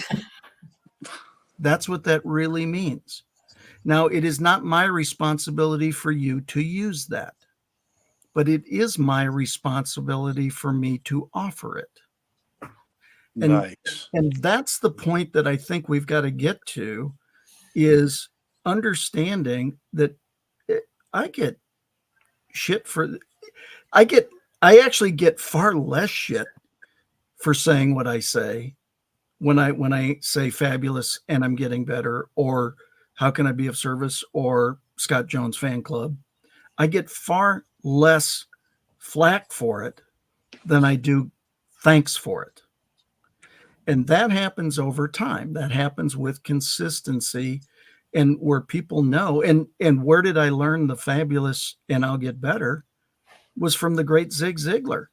That's what that really means. Now, it is not my responsibility for you to use that, but it is my responsibility for me to offer it. Nice. And that's the point that I think we've got to get to, is understanding that I get shit I actually get far less shit for saying what I say when I say fabulous and I'm getting better, or how can I be of service, or Scott Jones Fan Club. I get far less flack for it than I do thanks for it. And that happens over time. That happens with consistency, and where people know. And where did I learn the fabulous and I'll get better? Was from the great Zig Ziglar.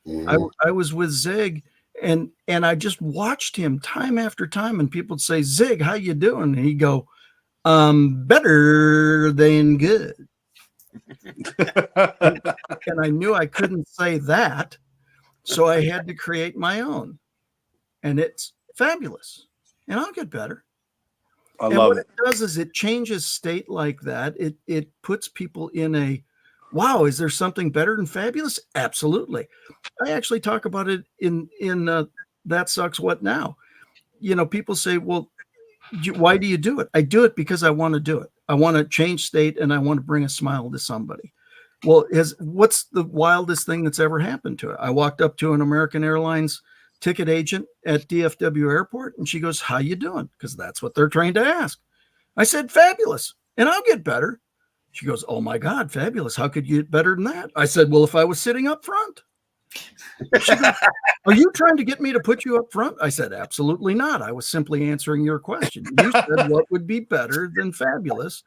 Mm-hmm. I was with Zig, and I just watched him time after time, and people would say, Zig, how you doing? And he'd go, better than good. and I knew I couldn't say that, so I had to create my own. And it's fabulous, and I'll get better. I love it. What it does is it changes state like that. It puts people in a, wow, is there something better than fabulous? Absolutely. I actually talk about it in That Sucks What Now. People say, well, why do you do it? I do it because I want to do it. I want to change state, and I want to bring a smile to somebody. Well, what's the wildest thing that's ever happened to it? I walked up to an American Airlines ticket agent at DFW Airport, and she goes, how you doing? Because that's what they're trained to ask. I said, fabulous, and I'll get better. She goes, oh my God, fabulous. How could you get better than that? I said, well, if I was sitting up front. She goes, are you trying to get me to put you up front? I said, absolutely not. I was simply answering your question. You said, what would be better than fabulous?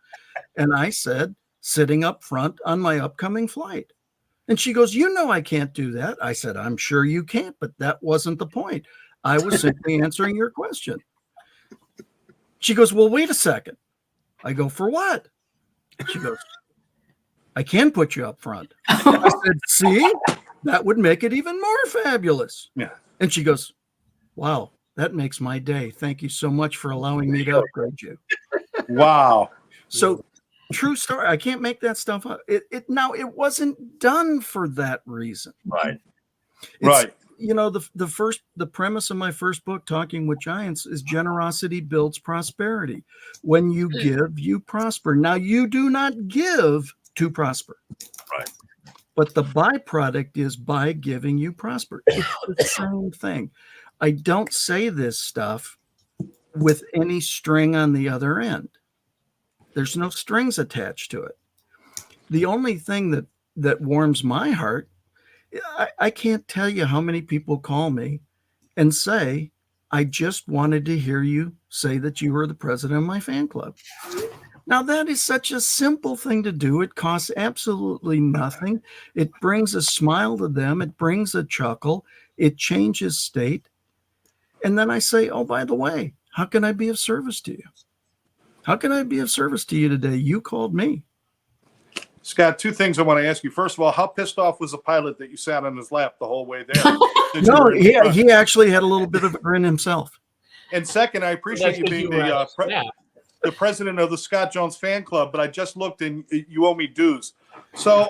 And I said, sitting up front on my upcoming flight. And she goes, I can't do that. I said, I'm sure you can't, but that wasn't the point. I was simply answering your question. She goes, well, wait a second. I go, for what? She goes, I can put you up front. I said, see, that would make it even more fabulous. Yeah. And she goes, wow, that makes my day. Thank you so much for allowing me to upgrade you. Wow. So true story. I can't make that stuff up. It wasn't done for that reason. Right. Right. The premise of my first book, Talking with Giants, is generosity builds prosperity. When you give, you prosper. Now, you do not give to prosper. Right. But the byproduct is by giving, you prosper. It's the same thing. I don't say this stuff with any string on the other end. There's no strings attached to it. The only thing that warms my heart, I can't tell you how many people call me and say, I just wanted to hear you say that you were the president of my fan club. Now, that is such a simple thing to do. It costs absolutely nothing. It brings a smile to them. It brings a chuckle. It changes state. And then I say, oh, by the way, how can I be of service to you? How can I be of service to you today? You called me. Scott, two things I want to ask you. First of all, how pissed off was the pilot that you sat on his lap the whole way there? No, he actually had a little bit of a grin himself. And second, I appreciate you being the president of the Scott Jones fan club, but I just looked and you owe me dues. So,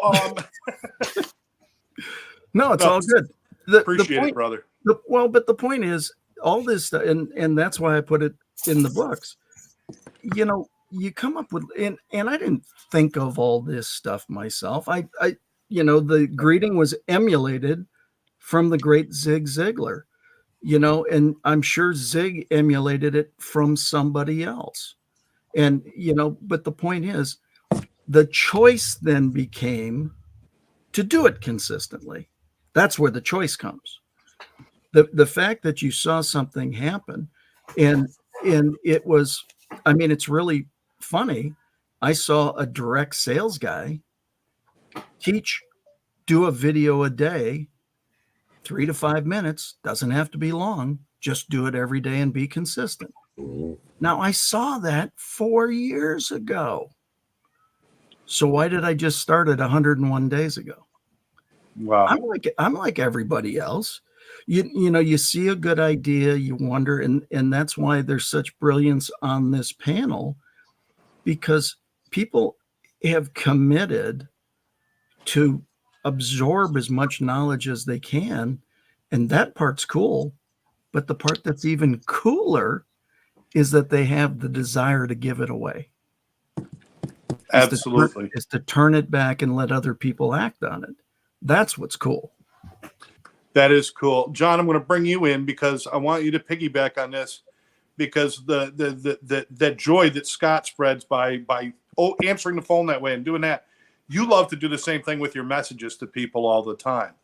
no, it's all good. Appreciate it, brother. But the point is, all this stuff, and that's why I put it in the books. You know, you come up with, and I didn't think of all this stuff myself. I the greeting was emulated from the great Zig Ziglar, and I'm sure Zig emulated it from somebody else. And, but the point is, the choice then became to do it consistently. That's where the choice comes. The fact that you saw something happen and it was, it's really funny. I saw a direct sales guy do a video a day, 3 to 5 minutes, doesn't have to be long, just do it every day and be consistent. Now, I saw that 4 years ago. So why did I just start at 101 days ago? Wow. I'm like everybody else. You see a good idea, you wonder, and that's why there's such brilliance on this panel, because people have committed to absorb as much knowledge as they can, and that part's cool. But the part that's even cooler is that they have the desire to give it away. Absolutely. Is to turn it back and let other people act on it. That's what's cool. That is cool. John, I'm going to bring you in because I want you to piggyback on this, because the joy that Scott spreads by answering the phone that way and doing that, you love to do the same thing with your messages to people all the time.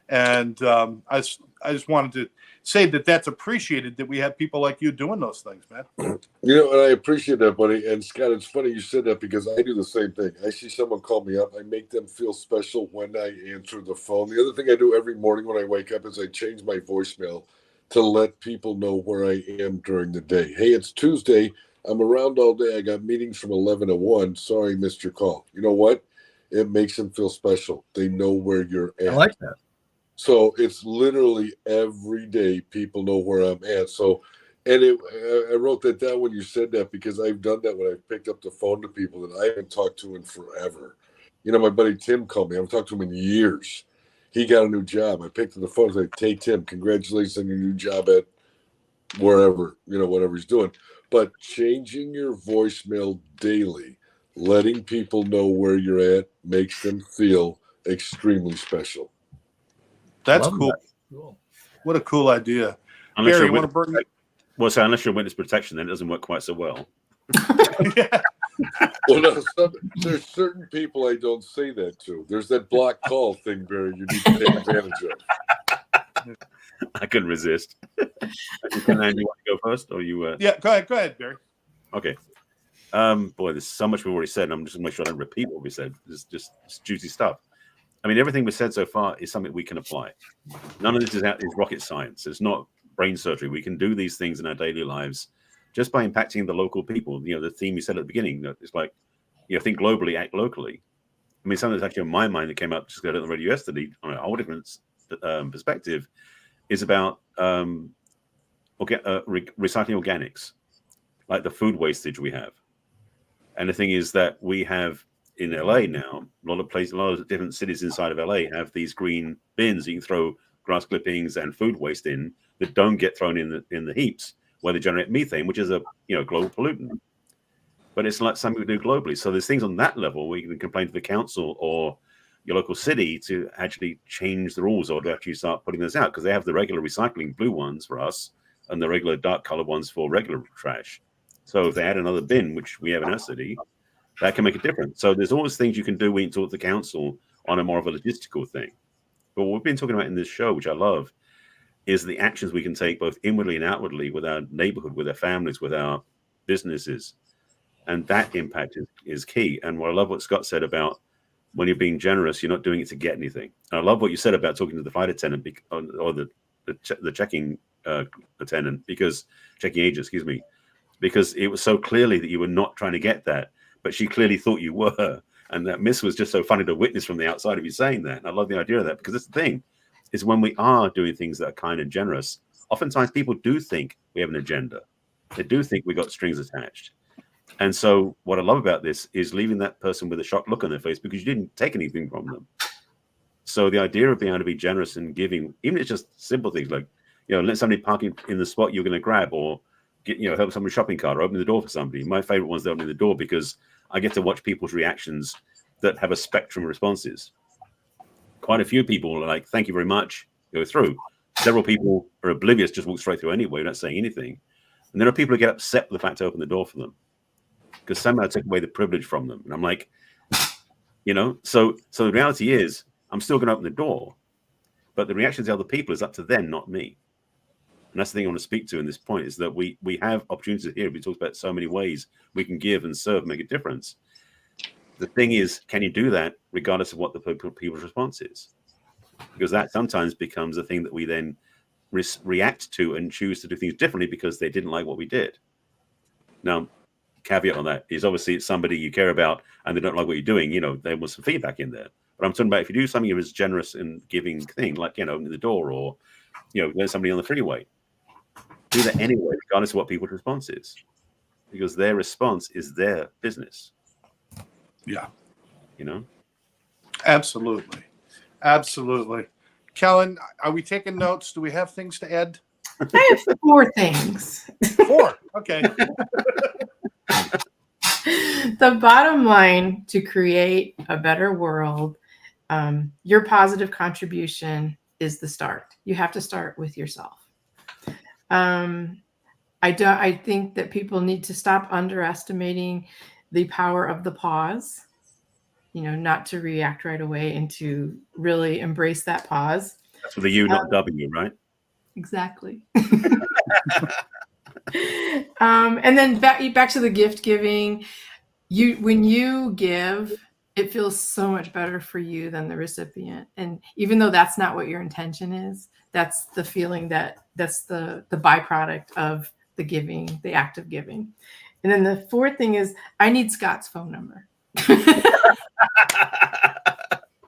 And I just wanted to say that that's appreciated, that we have people like you doing those things, man. And I appreciate that, buddy. And Scott, it's funny you said that, because I do the same thing. I see someone call me up. I make them feel special when I answer the phone. The other thing I do every morning when I wake up is I change my voicemail to let people know where I am during the day. Hey, it's Tuesday. I'm around all day. I got meetings from 11 to 1. Sorry, missed your call. You know what? It makes them feel special. They know where you're at. I like that. So it's literally every day people know where I'm at. So, and I wrote that down when you said that, because I've done that when I've picked up the phone to people that I haven't talked to in forever. My buddy Tim called me. I haven't talked to him in years. He got a new job. I picked up the phone and said, hey, Tim, congratulations on your new job at wherever, whatever he's doing. But changing your voicemail daily, letting people know where you're at, makes them feel extremely special. That's cool. That. What a cool idea. Unless Barry, you want to bring unless you're witness protection, then it doesn't work quite so well. Yeah. Well, no, there's certain people I don't say that to. There's that block call thing, Barry, you need to take advantage of. I couldn't resist. Can you want to go first, or you? Yeah, go ahead, Barry. Okay. Boy, there's so much we've already said. And I'm just going to make sure I don't repeat what we said. It's just juicy stuff. Everything we've said so far is something we can apply. None of this is rocket science. It's not brain surgery. We can do these things in our daily lives just by impacting the local people. The theme we said at the beginning, it's like, think globally, act locally. Something that's actually on my mind that came up just on the radio yesterday on a whole different perspective is about recycling organics, like the food wastage we have. And the thing is that we have in LA now, a lot of different cities inside of LA have these green bins you can throw grass clippings and food waste in that don't get thrown in the heaps where they generate methane, which is a global pollutant. But it's like something we do globally. So there's things on that level where you can complain to the council or your local city to actually change the rules or to actually start putting this out, because they have the regular recycling blue ones for us, and the regular dark color ones for regular trash. So if they add another bin, which we have in our city, that can make a difference. So there's always things you can do when you talk to the council on a more of a logistical thing. But what we've been talking about in this show, which I love, is the actions we can take both inwardly and outwardly with our neighborhood, with our families, with our businesses. And that impact is key. And what I love what Scott said about when you're being generous, you're not doing it to get anything. And I love what you said about talking to the flight attendant or the checking attendant, because checking agent, excuse me, because it was so clearly that you were not trying to get that, but she clearly thought you were. And that miss was just so funny to witness from the outside of you saying that. And I love the idea of that, because that's the thing, is when we are doing things that are kind and generous, oftentimes people do think we have an agenda. They do think we got strings attached. And so what I love about this is leaving that person with a shocked look on their face because you didn't take anything from them. So the idea of being able to be generous and giving, even if it's just simple things like, let somebody park in the spot you're going to grab, or get, help someone's shopping cart, or open the door for somebody. My favorite one's opening the door, because I get to watch people's reactions that have a spectrum of responses. Quite a few people are like, thank you very much, go through. Several people are oblivious, just walk straight through anyway, not saying anything. And there are people who get upset with the fact to open the door for them, because somehow I took away the privilege from them. And I'm like, so the reality is I'm still going to open the door, but the reactions of other people is up to them, not me. And that's the thing I want to speak to in this point, is that we have opportunities here. We talked about so many ways we can give and serve, make a difference. The thing is, can you do that regardless of what the people's response is? Because that sometimes becomes a thing that we then react to and choose to do things differently because they didn't like what we did. Now, caveat on that is obviously it's somebody you care about and they don't like what you're doing. There was some feedback in there. But I'm talking about if you do something as generous and giving thing, like, opening the door, or, let somebody on the freeway, do that anyway, regardless of what people's response is, because their response is their business. Yeah. Absolutely. Kellen, are we taking notes? Do we have things to add? I have 4 things. 4. Okay. The bottom line to create a better world, your positive contribution is the start. You have to start with yourself. I think that people need to stop underestimating the power of the pause, not to react right away, and to really embrace that pause. That's with a U, not W, right? Exactly. And then back to the gift giving. When you give, it feels so much better for you than the recipient. And even though that's not what your intention is, that's the feeling that's the byproduct of the giving, the act of giving. And then the 4th thing is, I need Scott's phone number.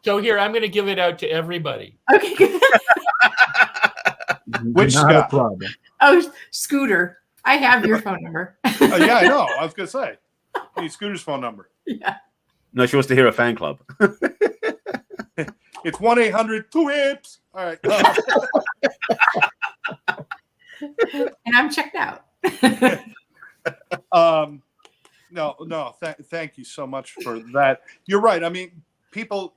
So here, I'm going to give it out to everybody. Okay, good. Which Not Scott? a problem. Oh, Scooter, I have your phone number. Yeah, I know. I was going to say. I need Scooter's phone number. Yeah. No, she wants to hear a fan club. It's 1-800-2-HIPS. All right. And I'm checked out. No. Thank you so much for that. You're right. I mean, people,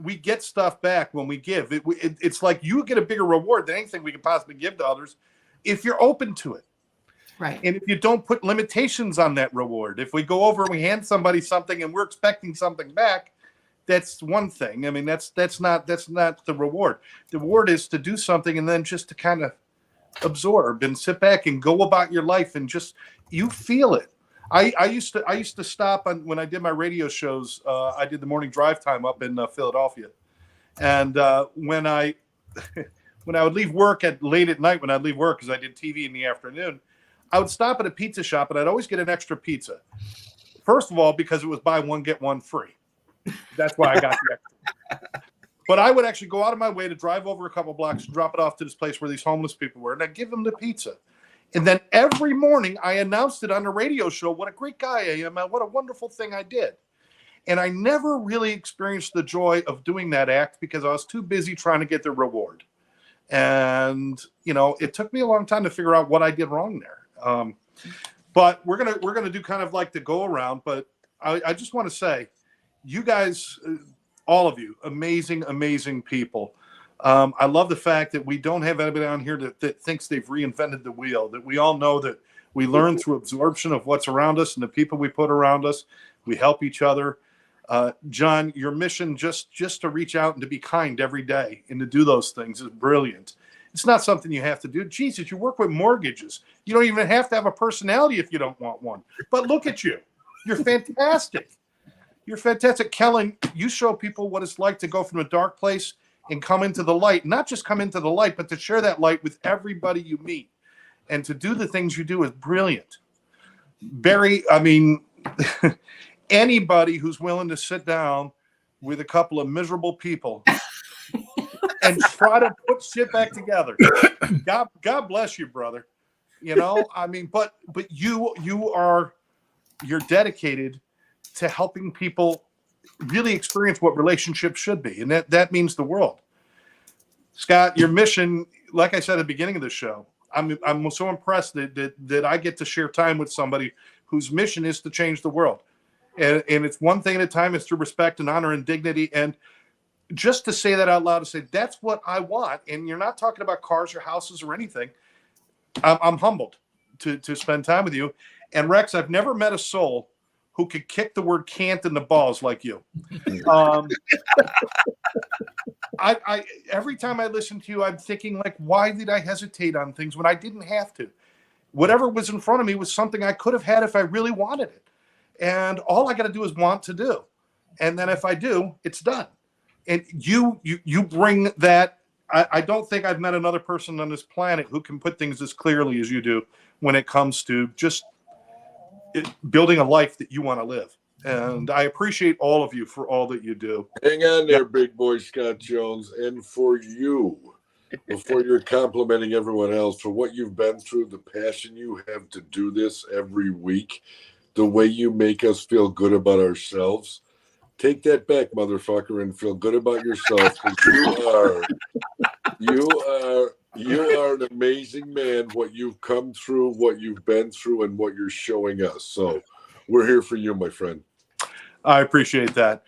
we get stuff back when we give. It's like you get a bigger reward than anything we could possibly give to others if you're open to it. Right. And if you don't put limitations on that reward, if we go over and we hand somebody something and we're expecting something back, that's one thing. I mean, that's not the reward. The reward is to do something and then just to kind of absorb and sit back and go about your life and just, you feel it. I used to stop on, when I did my radio shows. I did the morning drive time up in Philadelphia, and when I would leave work late at night, when I'd leave work because I did TV in the afternoon, I would stop at a pizza shop and I'd always get an extra pizza. First of all, because it was buy one get one free. That's why I got the extra. But I would actually go out of my way to drive over a couple blocks and drop it off to this place where these homeless people were, and I'd give them the pizza. And then every morning I announced it on the radio show, what a great guy I am, and what a wonderful thing I did. And I never really experienced the joy of doing that act because I was too busy trying to get the reward. And, it took me a long time to figure out what I did wrong there. But we're gonna do kind of like the go around. But I just want to say, you guys, all of you, amazing people. I love the fact that we don't have anybody on here that thinks they've reinvented the wheel, that we all know that we learn through absorption of what's around us and the people we put around us. We help each other. John, your mission just to reach out and to be kind every day and to do those things is brilliant. It's not something you have to do. Jesus, you work with mortgages. You don't even have to have a personality if you don't want one. But look at you. You're fantastic. You're fantastic. Kellen, you show people what it's like to go from a dark place and come into the light. Not just come into the light, but to share that light with everybody you meet. And to do the things you do is brilliant. Barry, I mean, anybody who's willing to sit down with a couple of miserable people and try to put shit back together. God bless you, brother. You know, I mean, but you're dedicated to helping people really experience what relationships should be. And that means the world. Scott, your mission, like I said at the beginning of the show, I'm so impressed that I get to share time with somebody whose mission is to change the world. And it's one thing at a time. It's through respect and honor and dignity. And just to say that out loud, to say that's what I want, and you're not talking about cars or houses or anything. I'm humbled to spend time with you. And Rex, I've never met a soul who could kick the word "can't" in the balls like you. I every time I listen to you, I'm thinking, like, why did I hesitate on things when I didn't have to? Whatever was in front of me was something I could have had if I really wanted it. And all I got to do is want to do. And then if I do, it's done. And you bring that. I don't think I've met another person on this planet who can put things as clearly as you do when it comes to just building a life that you want to live. And I appreciate all of you for all that you do. Hang on there, big boy Scott Jones. And for you, before you're complimenting everyone else, for what you've been through, the passion you have to do this every week, the way you make us feel good about ourselves. Take that back, motherfucker, and feel good about yourself, because you are an amazing man. What you've come through, what you've been through, and what you're showing us. So we're here for you, my friend. I appreciate that.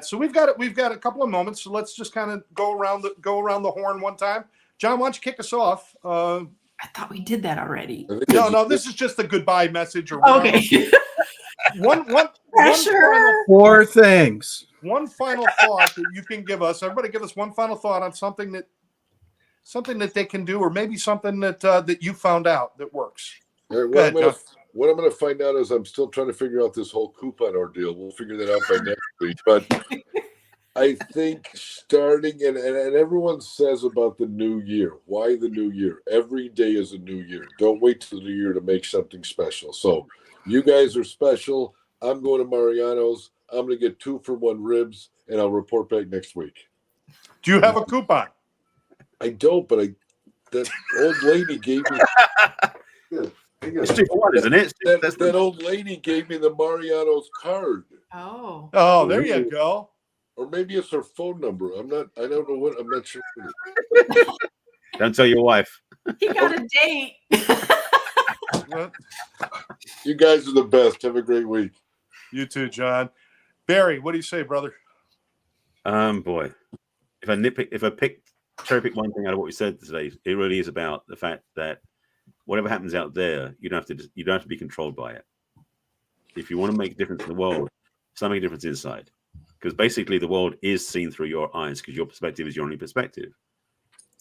So we've got a couple of moments. So let's just kind of go around the horn one time. John, why don't you kick us off? I thought we did that already. No, this is just a goodbye message. Or okay. One Four things. One final thought that you can give us. Everybody, give us one final thought on something that they can do, or maybe something that you found out that works. All right, what I'm going to find out is I'm still trying to figure out this whole coupon ordeal. We'll figure that out by next week. But I think starting, and everyone says about the new year. Why the new year? Every day is a new year. Don't wait till the new year to make something special. So you guys are special. I'm going to Mariano's. I'm going to get 2-for-1 ribs, and I'll report back next week. Do you have a coupon? I don't, but that old lady gave me. It's 2-for-1, isn't it? That old lady gave me the Mariano's card. Oh, there you go. Or maybe it's her phone number. I don't know what. I'm not sure. Don't tell your wife. He got a date. You guys are the best. Have a great week. You too, John. Barry, what do you say, brother? Boy, if I cherry pick one thing out of what we said today, it really is about the fact that whatever happens out there, you don't have to be controlled by it. If you want to make a difference in the world, start making a difference inside. Because basically the world is seen through your eyes, because your perspective is your only perspective.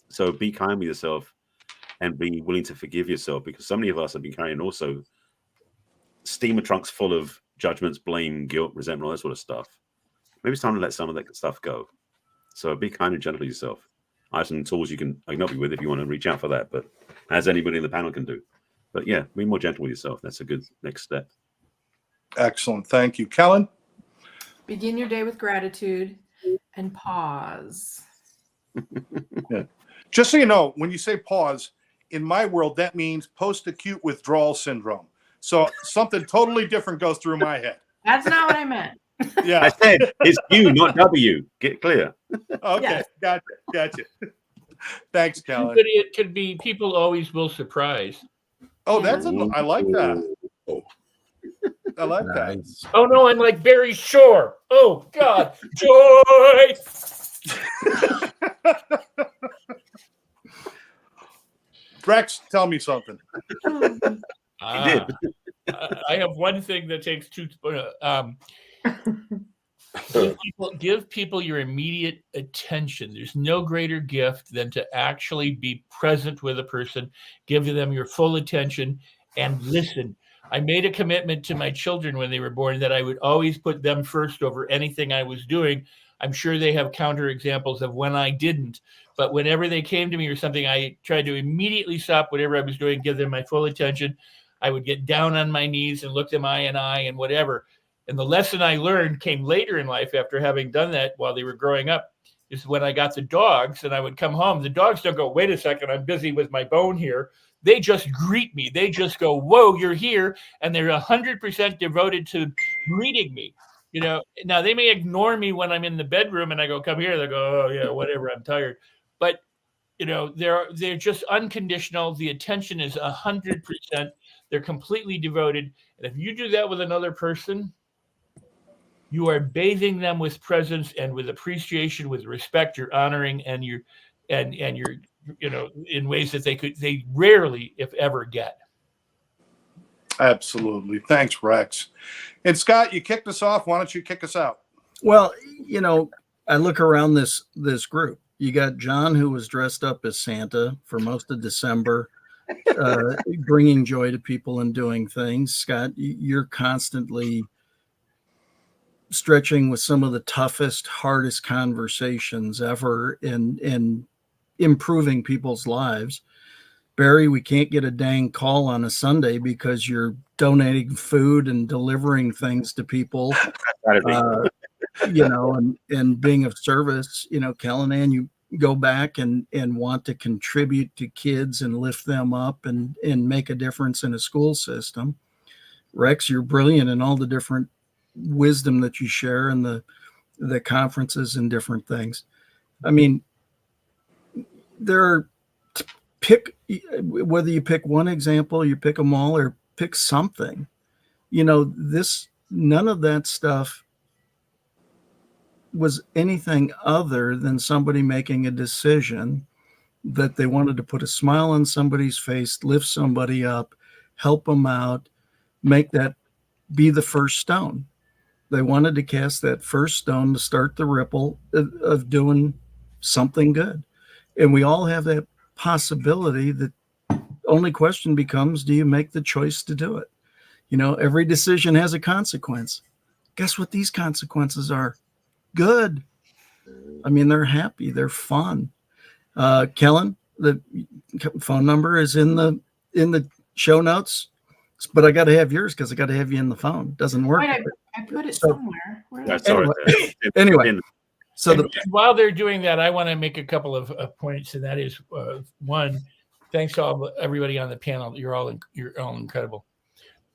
So be kind with yourself and be willing to forgive yourself, because so many of us have been carrying also steamer trunks full of judgments, blame, guilt, resentment, all that sort of stuff. Maybe it's time to let some of that stuff go. So be kind and gentle to yourself. I have some tools I can help you with if you want to reach out for that, but as anybody in the panel can do. But yeah, be more gentle with yourself. That's a good next step. Excellent. Thank you. Kellen? Begin your day with gratitude and pause. Yeah. Just so you know, when you say pause, in my world, that means post-acute withdrawal syndrome. So something totally different goes through my head. That's not what I meant. Yeah. I said it's you, not W. Get clear. Okay. Yes. Gotcha. Thanks, Kellen. But it could be people always will surprise. Oh, I like that. I like that. Oh no, I'm like Barry Shore. Oh God, joy. Rex, tell me something. I have one thing that takes two. Give people your immediate attention. There's no greater gift than to actually be present with a person, give them your full attention, and listen. I made a commitment to my children when they were born that I would always put them first over anything I was doing. I'm sure they have counter examples of when I didn't, but whenever they came to me or something, I tried to immediately stop whatever I was doing, give them my full attention. I would get down on my knees and look them eye in eye and whatever. And the lesson I learned came later in life after having done that while they were growing up, is when I got the dogs and I would come home. The dogs don't go, wait a second, I'm busy with my bone here. They just greet me. They just go, whoa, you're here. And they're 100% devoted to greeting me. You know, now they may ignore me when I'm in the bedroom and I go, come here. They go, oh yeah, whatever, I'm tired. But, you know, they're just unconditional. The attention is 100%. They're completely devoted. And if you do that with another person, you are bathing them with presence and with appreciation, with respect. You're honoring and you're, you know, in ways that they rarely, if ever, get. Absolutely. Thanks, Rex. And Scott, you kicked us off. Why don't you kick us out? Well, you know, I look around this group. You got John, who was dressed up as Santa for most of December, bringing joy to people and doing things. Scott, you're constantly stretching with some of the toughest, hardest conversations ever in improving people's lives. Barry, we can't get a dang call on a Sunday because you're donating food and delivering things to people, you know, and being of service. You know, Callanan, you go back and want to contribute to kids and lift them up and make a difference in a school system. Rex, you're brilliant in all the different wisdom that you share in the conferences and different things. I mean, whether you pick one example, you pick them all, or pick something, you know, none of that stuff was anything other than somebody making a decision that they wanted to put a smile on somebody's face, lift somebody up, help them out, make that be the first stone. They wanted to cast that first stone to start the ripple of doing something good. And we all have that possibility. The only question becomes, do you make the choice to do it? You know, every decision has a consequence. Guess what these consequences are? Good. I mean, they're happy. They're fun. Kellen, the phone number is in the show notes, but I got to have yours because I got to have you in the phone. Doesn't work. Wait, I put it somewhere. Anyway, so while they're doing that, I want to make a couple of points, and that is one, thanks to everybody on the panel. You're all incredible.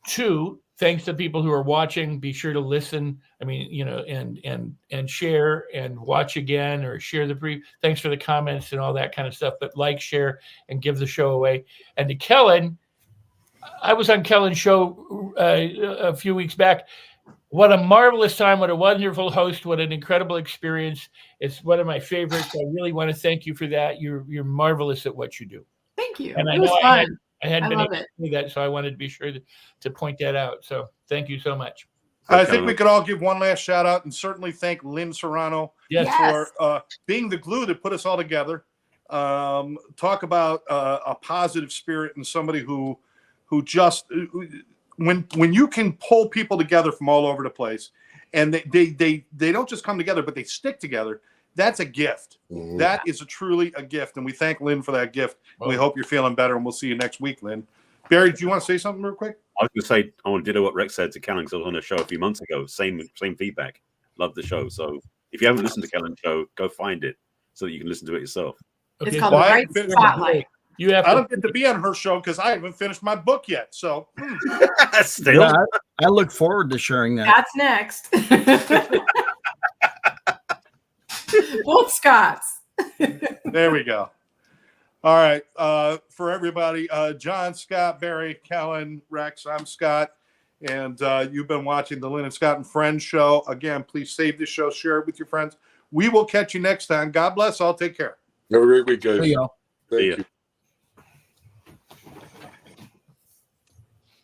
Two, thanks to people who are watching. Be sure to listen. I mean, you know, and share and watch again or share the thanks for the comments and all that kind of stuff. But like, share, and give the show away. And to Kellen, I was on Kellen's show a few weeks back. What a marvelous time. What a wonderful host. What an incredible experience. It's one of my favorites. I really want to thank you for that. You're marvelous at what you do. Thank you. And it was fun. I hadn't been able to do that, so I wanted to be sure to point that out. So thank you so much. I think we could all give one last shout out and certainly thank Lynn Serrano for being the glue that put us all together. Talk about a positive spirit and somebody who just when you can pull people together from all over the place, and they don't just come together, but they stick together. That's a gift. Mm-hmm. That is truly a gift, and we thank Lynn for that gift. We hope you're feeling better, and we'll see you next week, Lynn. Barry, do you want to say something real quick? I was going to say, I want to ditto what Rex said to Kellen, because I was on a show a few months ago. Same feedback. Love the show. So if you haven't listened to Kellen's show, go find it so that you can listen to it yourself. It's called The Bright Spotlight. I don't get to be on her show because I haven't finished my book yet. So still, yeah, I look forward to sharing that. That's next. Both Scotts. There we go. All right. For everybody, John, Scott, Barry, Kellen, Rex, I'm Scott. And you've been watching the Lynn and Scott and Friends show. Again, please save this show, share it with your friends. We will catch you next time. God bless all. Take care. Have a great week, guys. See y'all. Thank See ya. you.